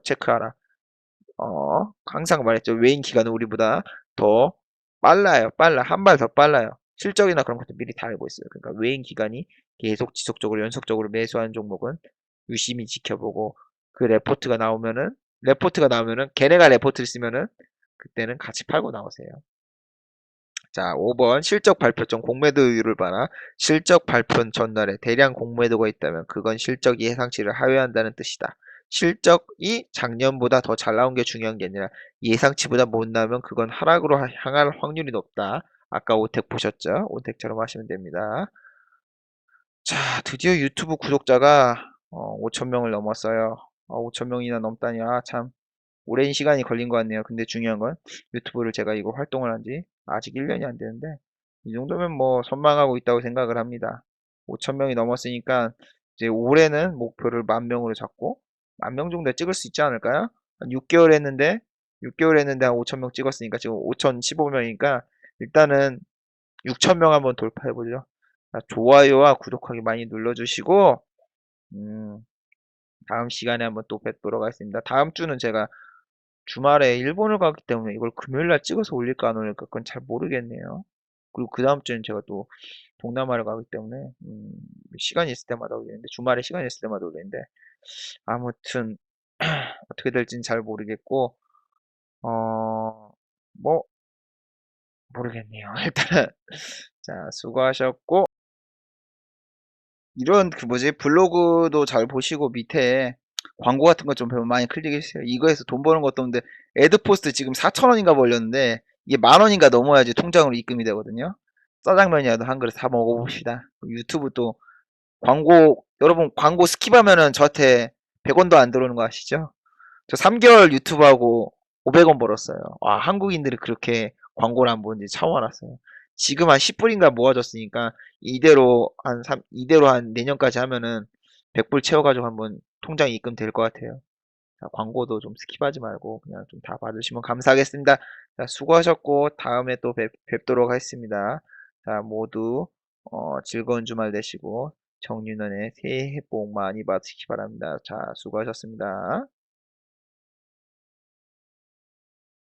체크하라. 항상 말했죠. 외인 기간은 우리보다 더 빨라요. 빨라. 한 발 더 빨라요. 실적이나 그런 것도 미리 다 알고 있어요. 그러니까 외인 기간이 계속 지속적으로 연속적으로 매수하는 종목은 유심히 지켜보고 그 레포트가 나오면은 걔네가 레포트를 쓰면은 그때는 같이 팔고 나오세요. 자, 5번 실적 발표 전 공매도율을 봐라. 실적 발표 전날에 대량 공매도가 있다면 그건 실적이 예상치를 하회한다는 뜻이다. 실적이 작년보다 더 잘 나온 게 중요한 게 아니라 예상치보다 못 나오면 그건 하락으로 향할 확률이 높다. 아까 오택 보셨죠? 오택처럼 하시면 됩니다. 자, 드디어 유튜브 구독자가 5천 명을 넘었어요. 5천 명이나 넘다니 참 오랜 시간이 걸린 것 같네요. 근데 중요한 건 유튜브를 제가 이거 활동을 한 지 아직 1년이 안 되는데 이 정도면 뭐 선방하고 있다고 생각을 합니다. 5천 명이 넘었으니까 이제 올해는 목표를 1만 명으로 잡고 1만 명 정도 찍을 수 있지 않을까요? 한 6개월 했는데 한 5천 명 찍었으니까 지금 5,015명이니까 일단은 6천 명 한번 돌파해보죠. 좋아요와 구독하기 많이 눌러주시고 음, 다음 시간에 한번 또 뵙도록 하겠습니다. 다음 주는 제가 주말에 일본을 가기 때문에 이걸 금요일날 찍어서 올릴까 안 올릴까 그건 잘 모르겠네요. 그리고 그 다음 주는 제가 또 동남아를 가기 때문에 시간이 있을 때마다 올리는데 주말에 시간이 있을 때마다 올리는데 아무튼 어떻게 될지는 잘 모르겠고 뭐 모르겠네요. 일단 자 수고하셨고 이런 그 뭐지 블로그도 잘 보시고 밑에 광고 같은 거 좀 많이 클릭해주세요. 이거에서 돈 버는 것도 없는데 애드포스트 지금 4,000원인가 벌렸는데 이게 10,000원인가 넘어야지 통장으로 입금이 되거든요. 짜장면이라도 한 그릇 사 먹어봅시다. 유튜브 또 여러분 광고 스킵하면은 저한테 100원도 안 들어오는 거 아시죠? 저 3개월 유튜브하고 500원 벌었어요. 와, 한국인들이 그렇게 광고를 안 보는지 처음 알았어요. 지금 한 10불인가 모아졌으니까 이대로 한 내년까지 하면은 100불 채워가지고 한번 통장에 입금될 것 같아요. 자, 광고도 좀 스킵하지 말고 그냥 좀 다 봐주시면 감사하겠습니다. 자, 수고하셨고 다음에 또 뵙도록 하겠습니다. 자, 모두 즐거운 주말 되시고 정윤원의 새해 복 많이 받으시기 바랍니다. 자, 수고하셨습니다.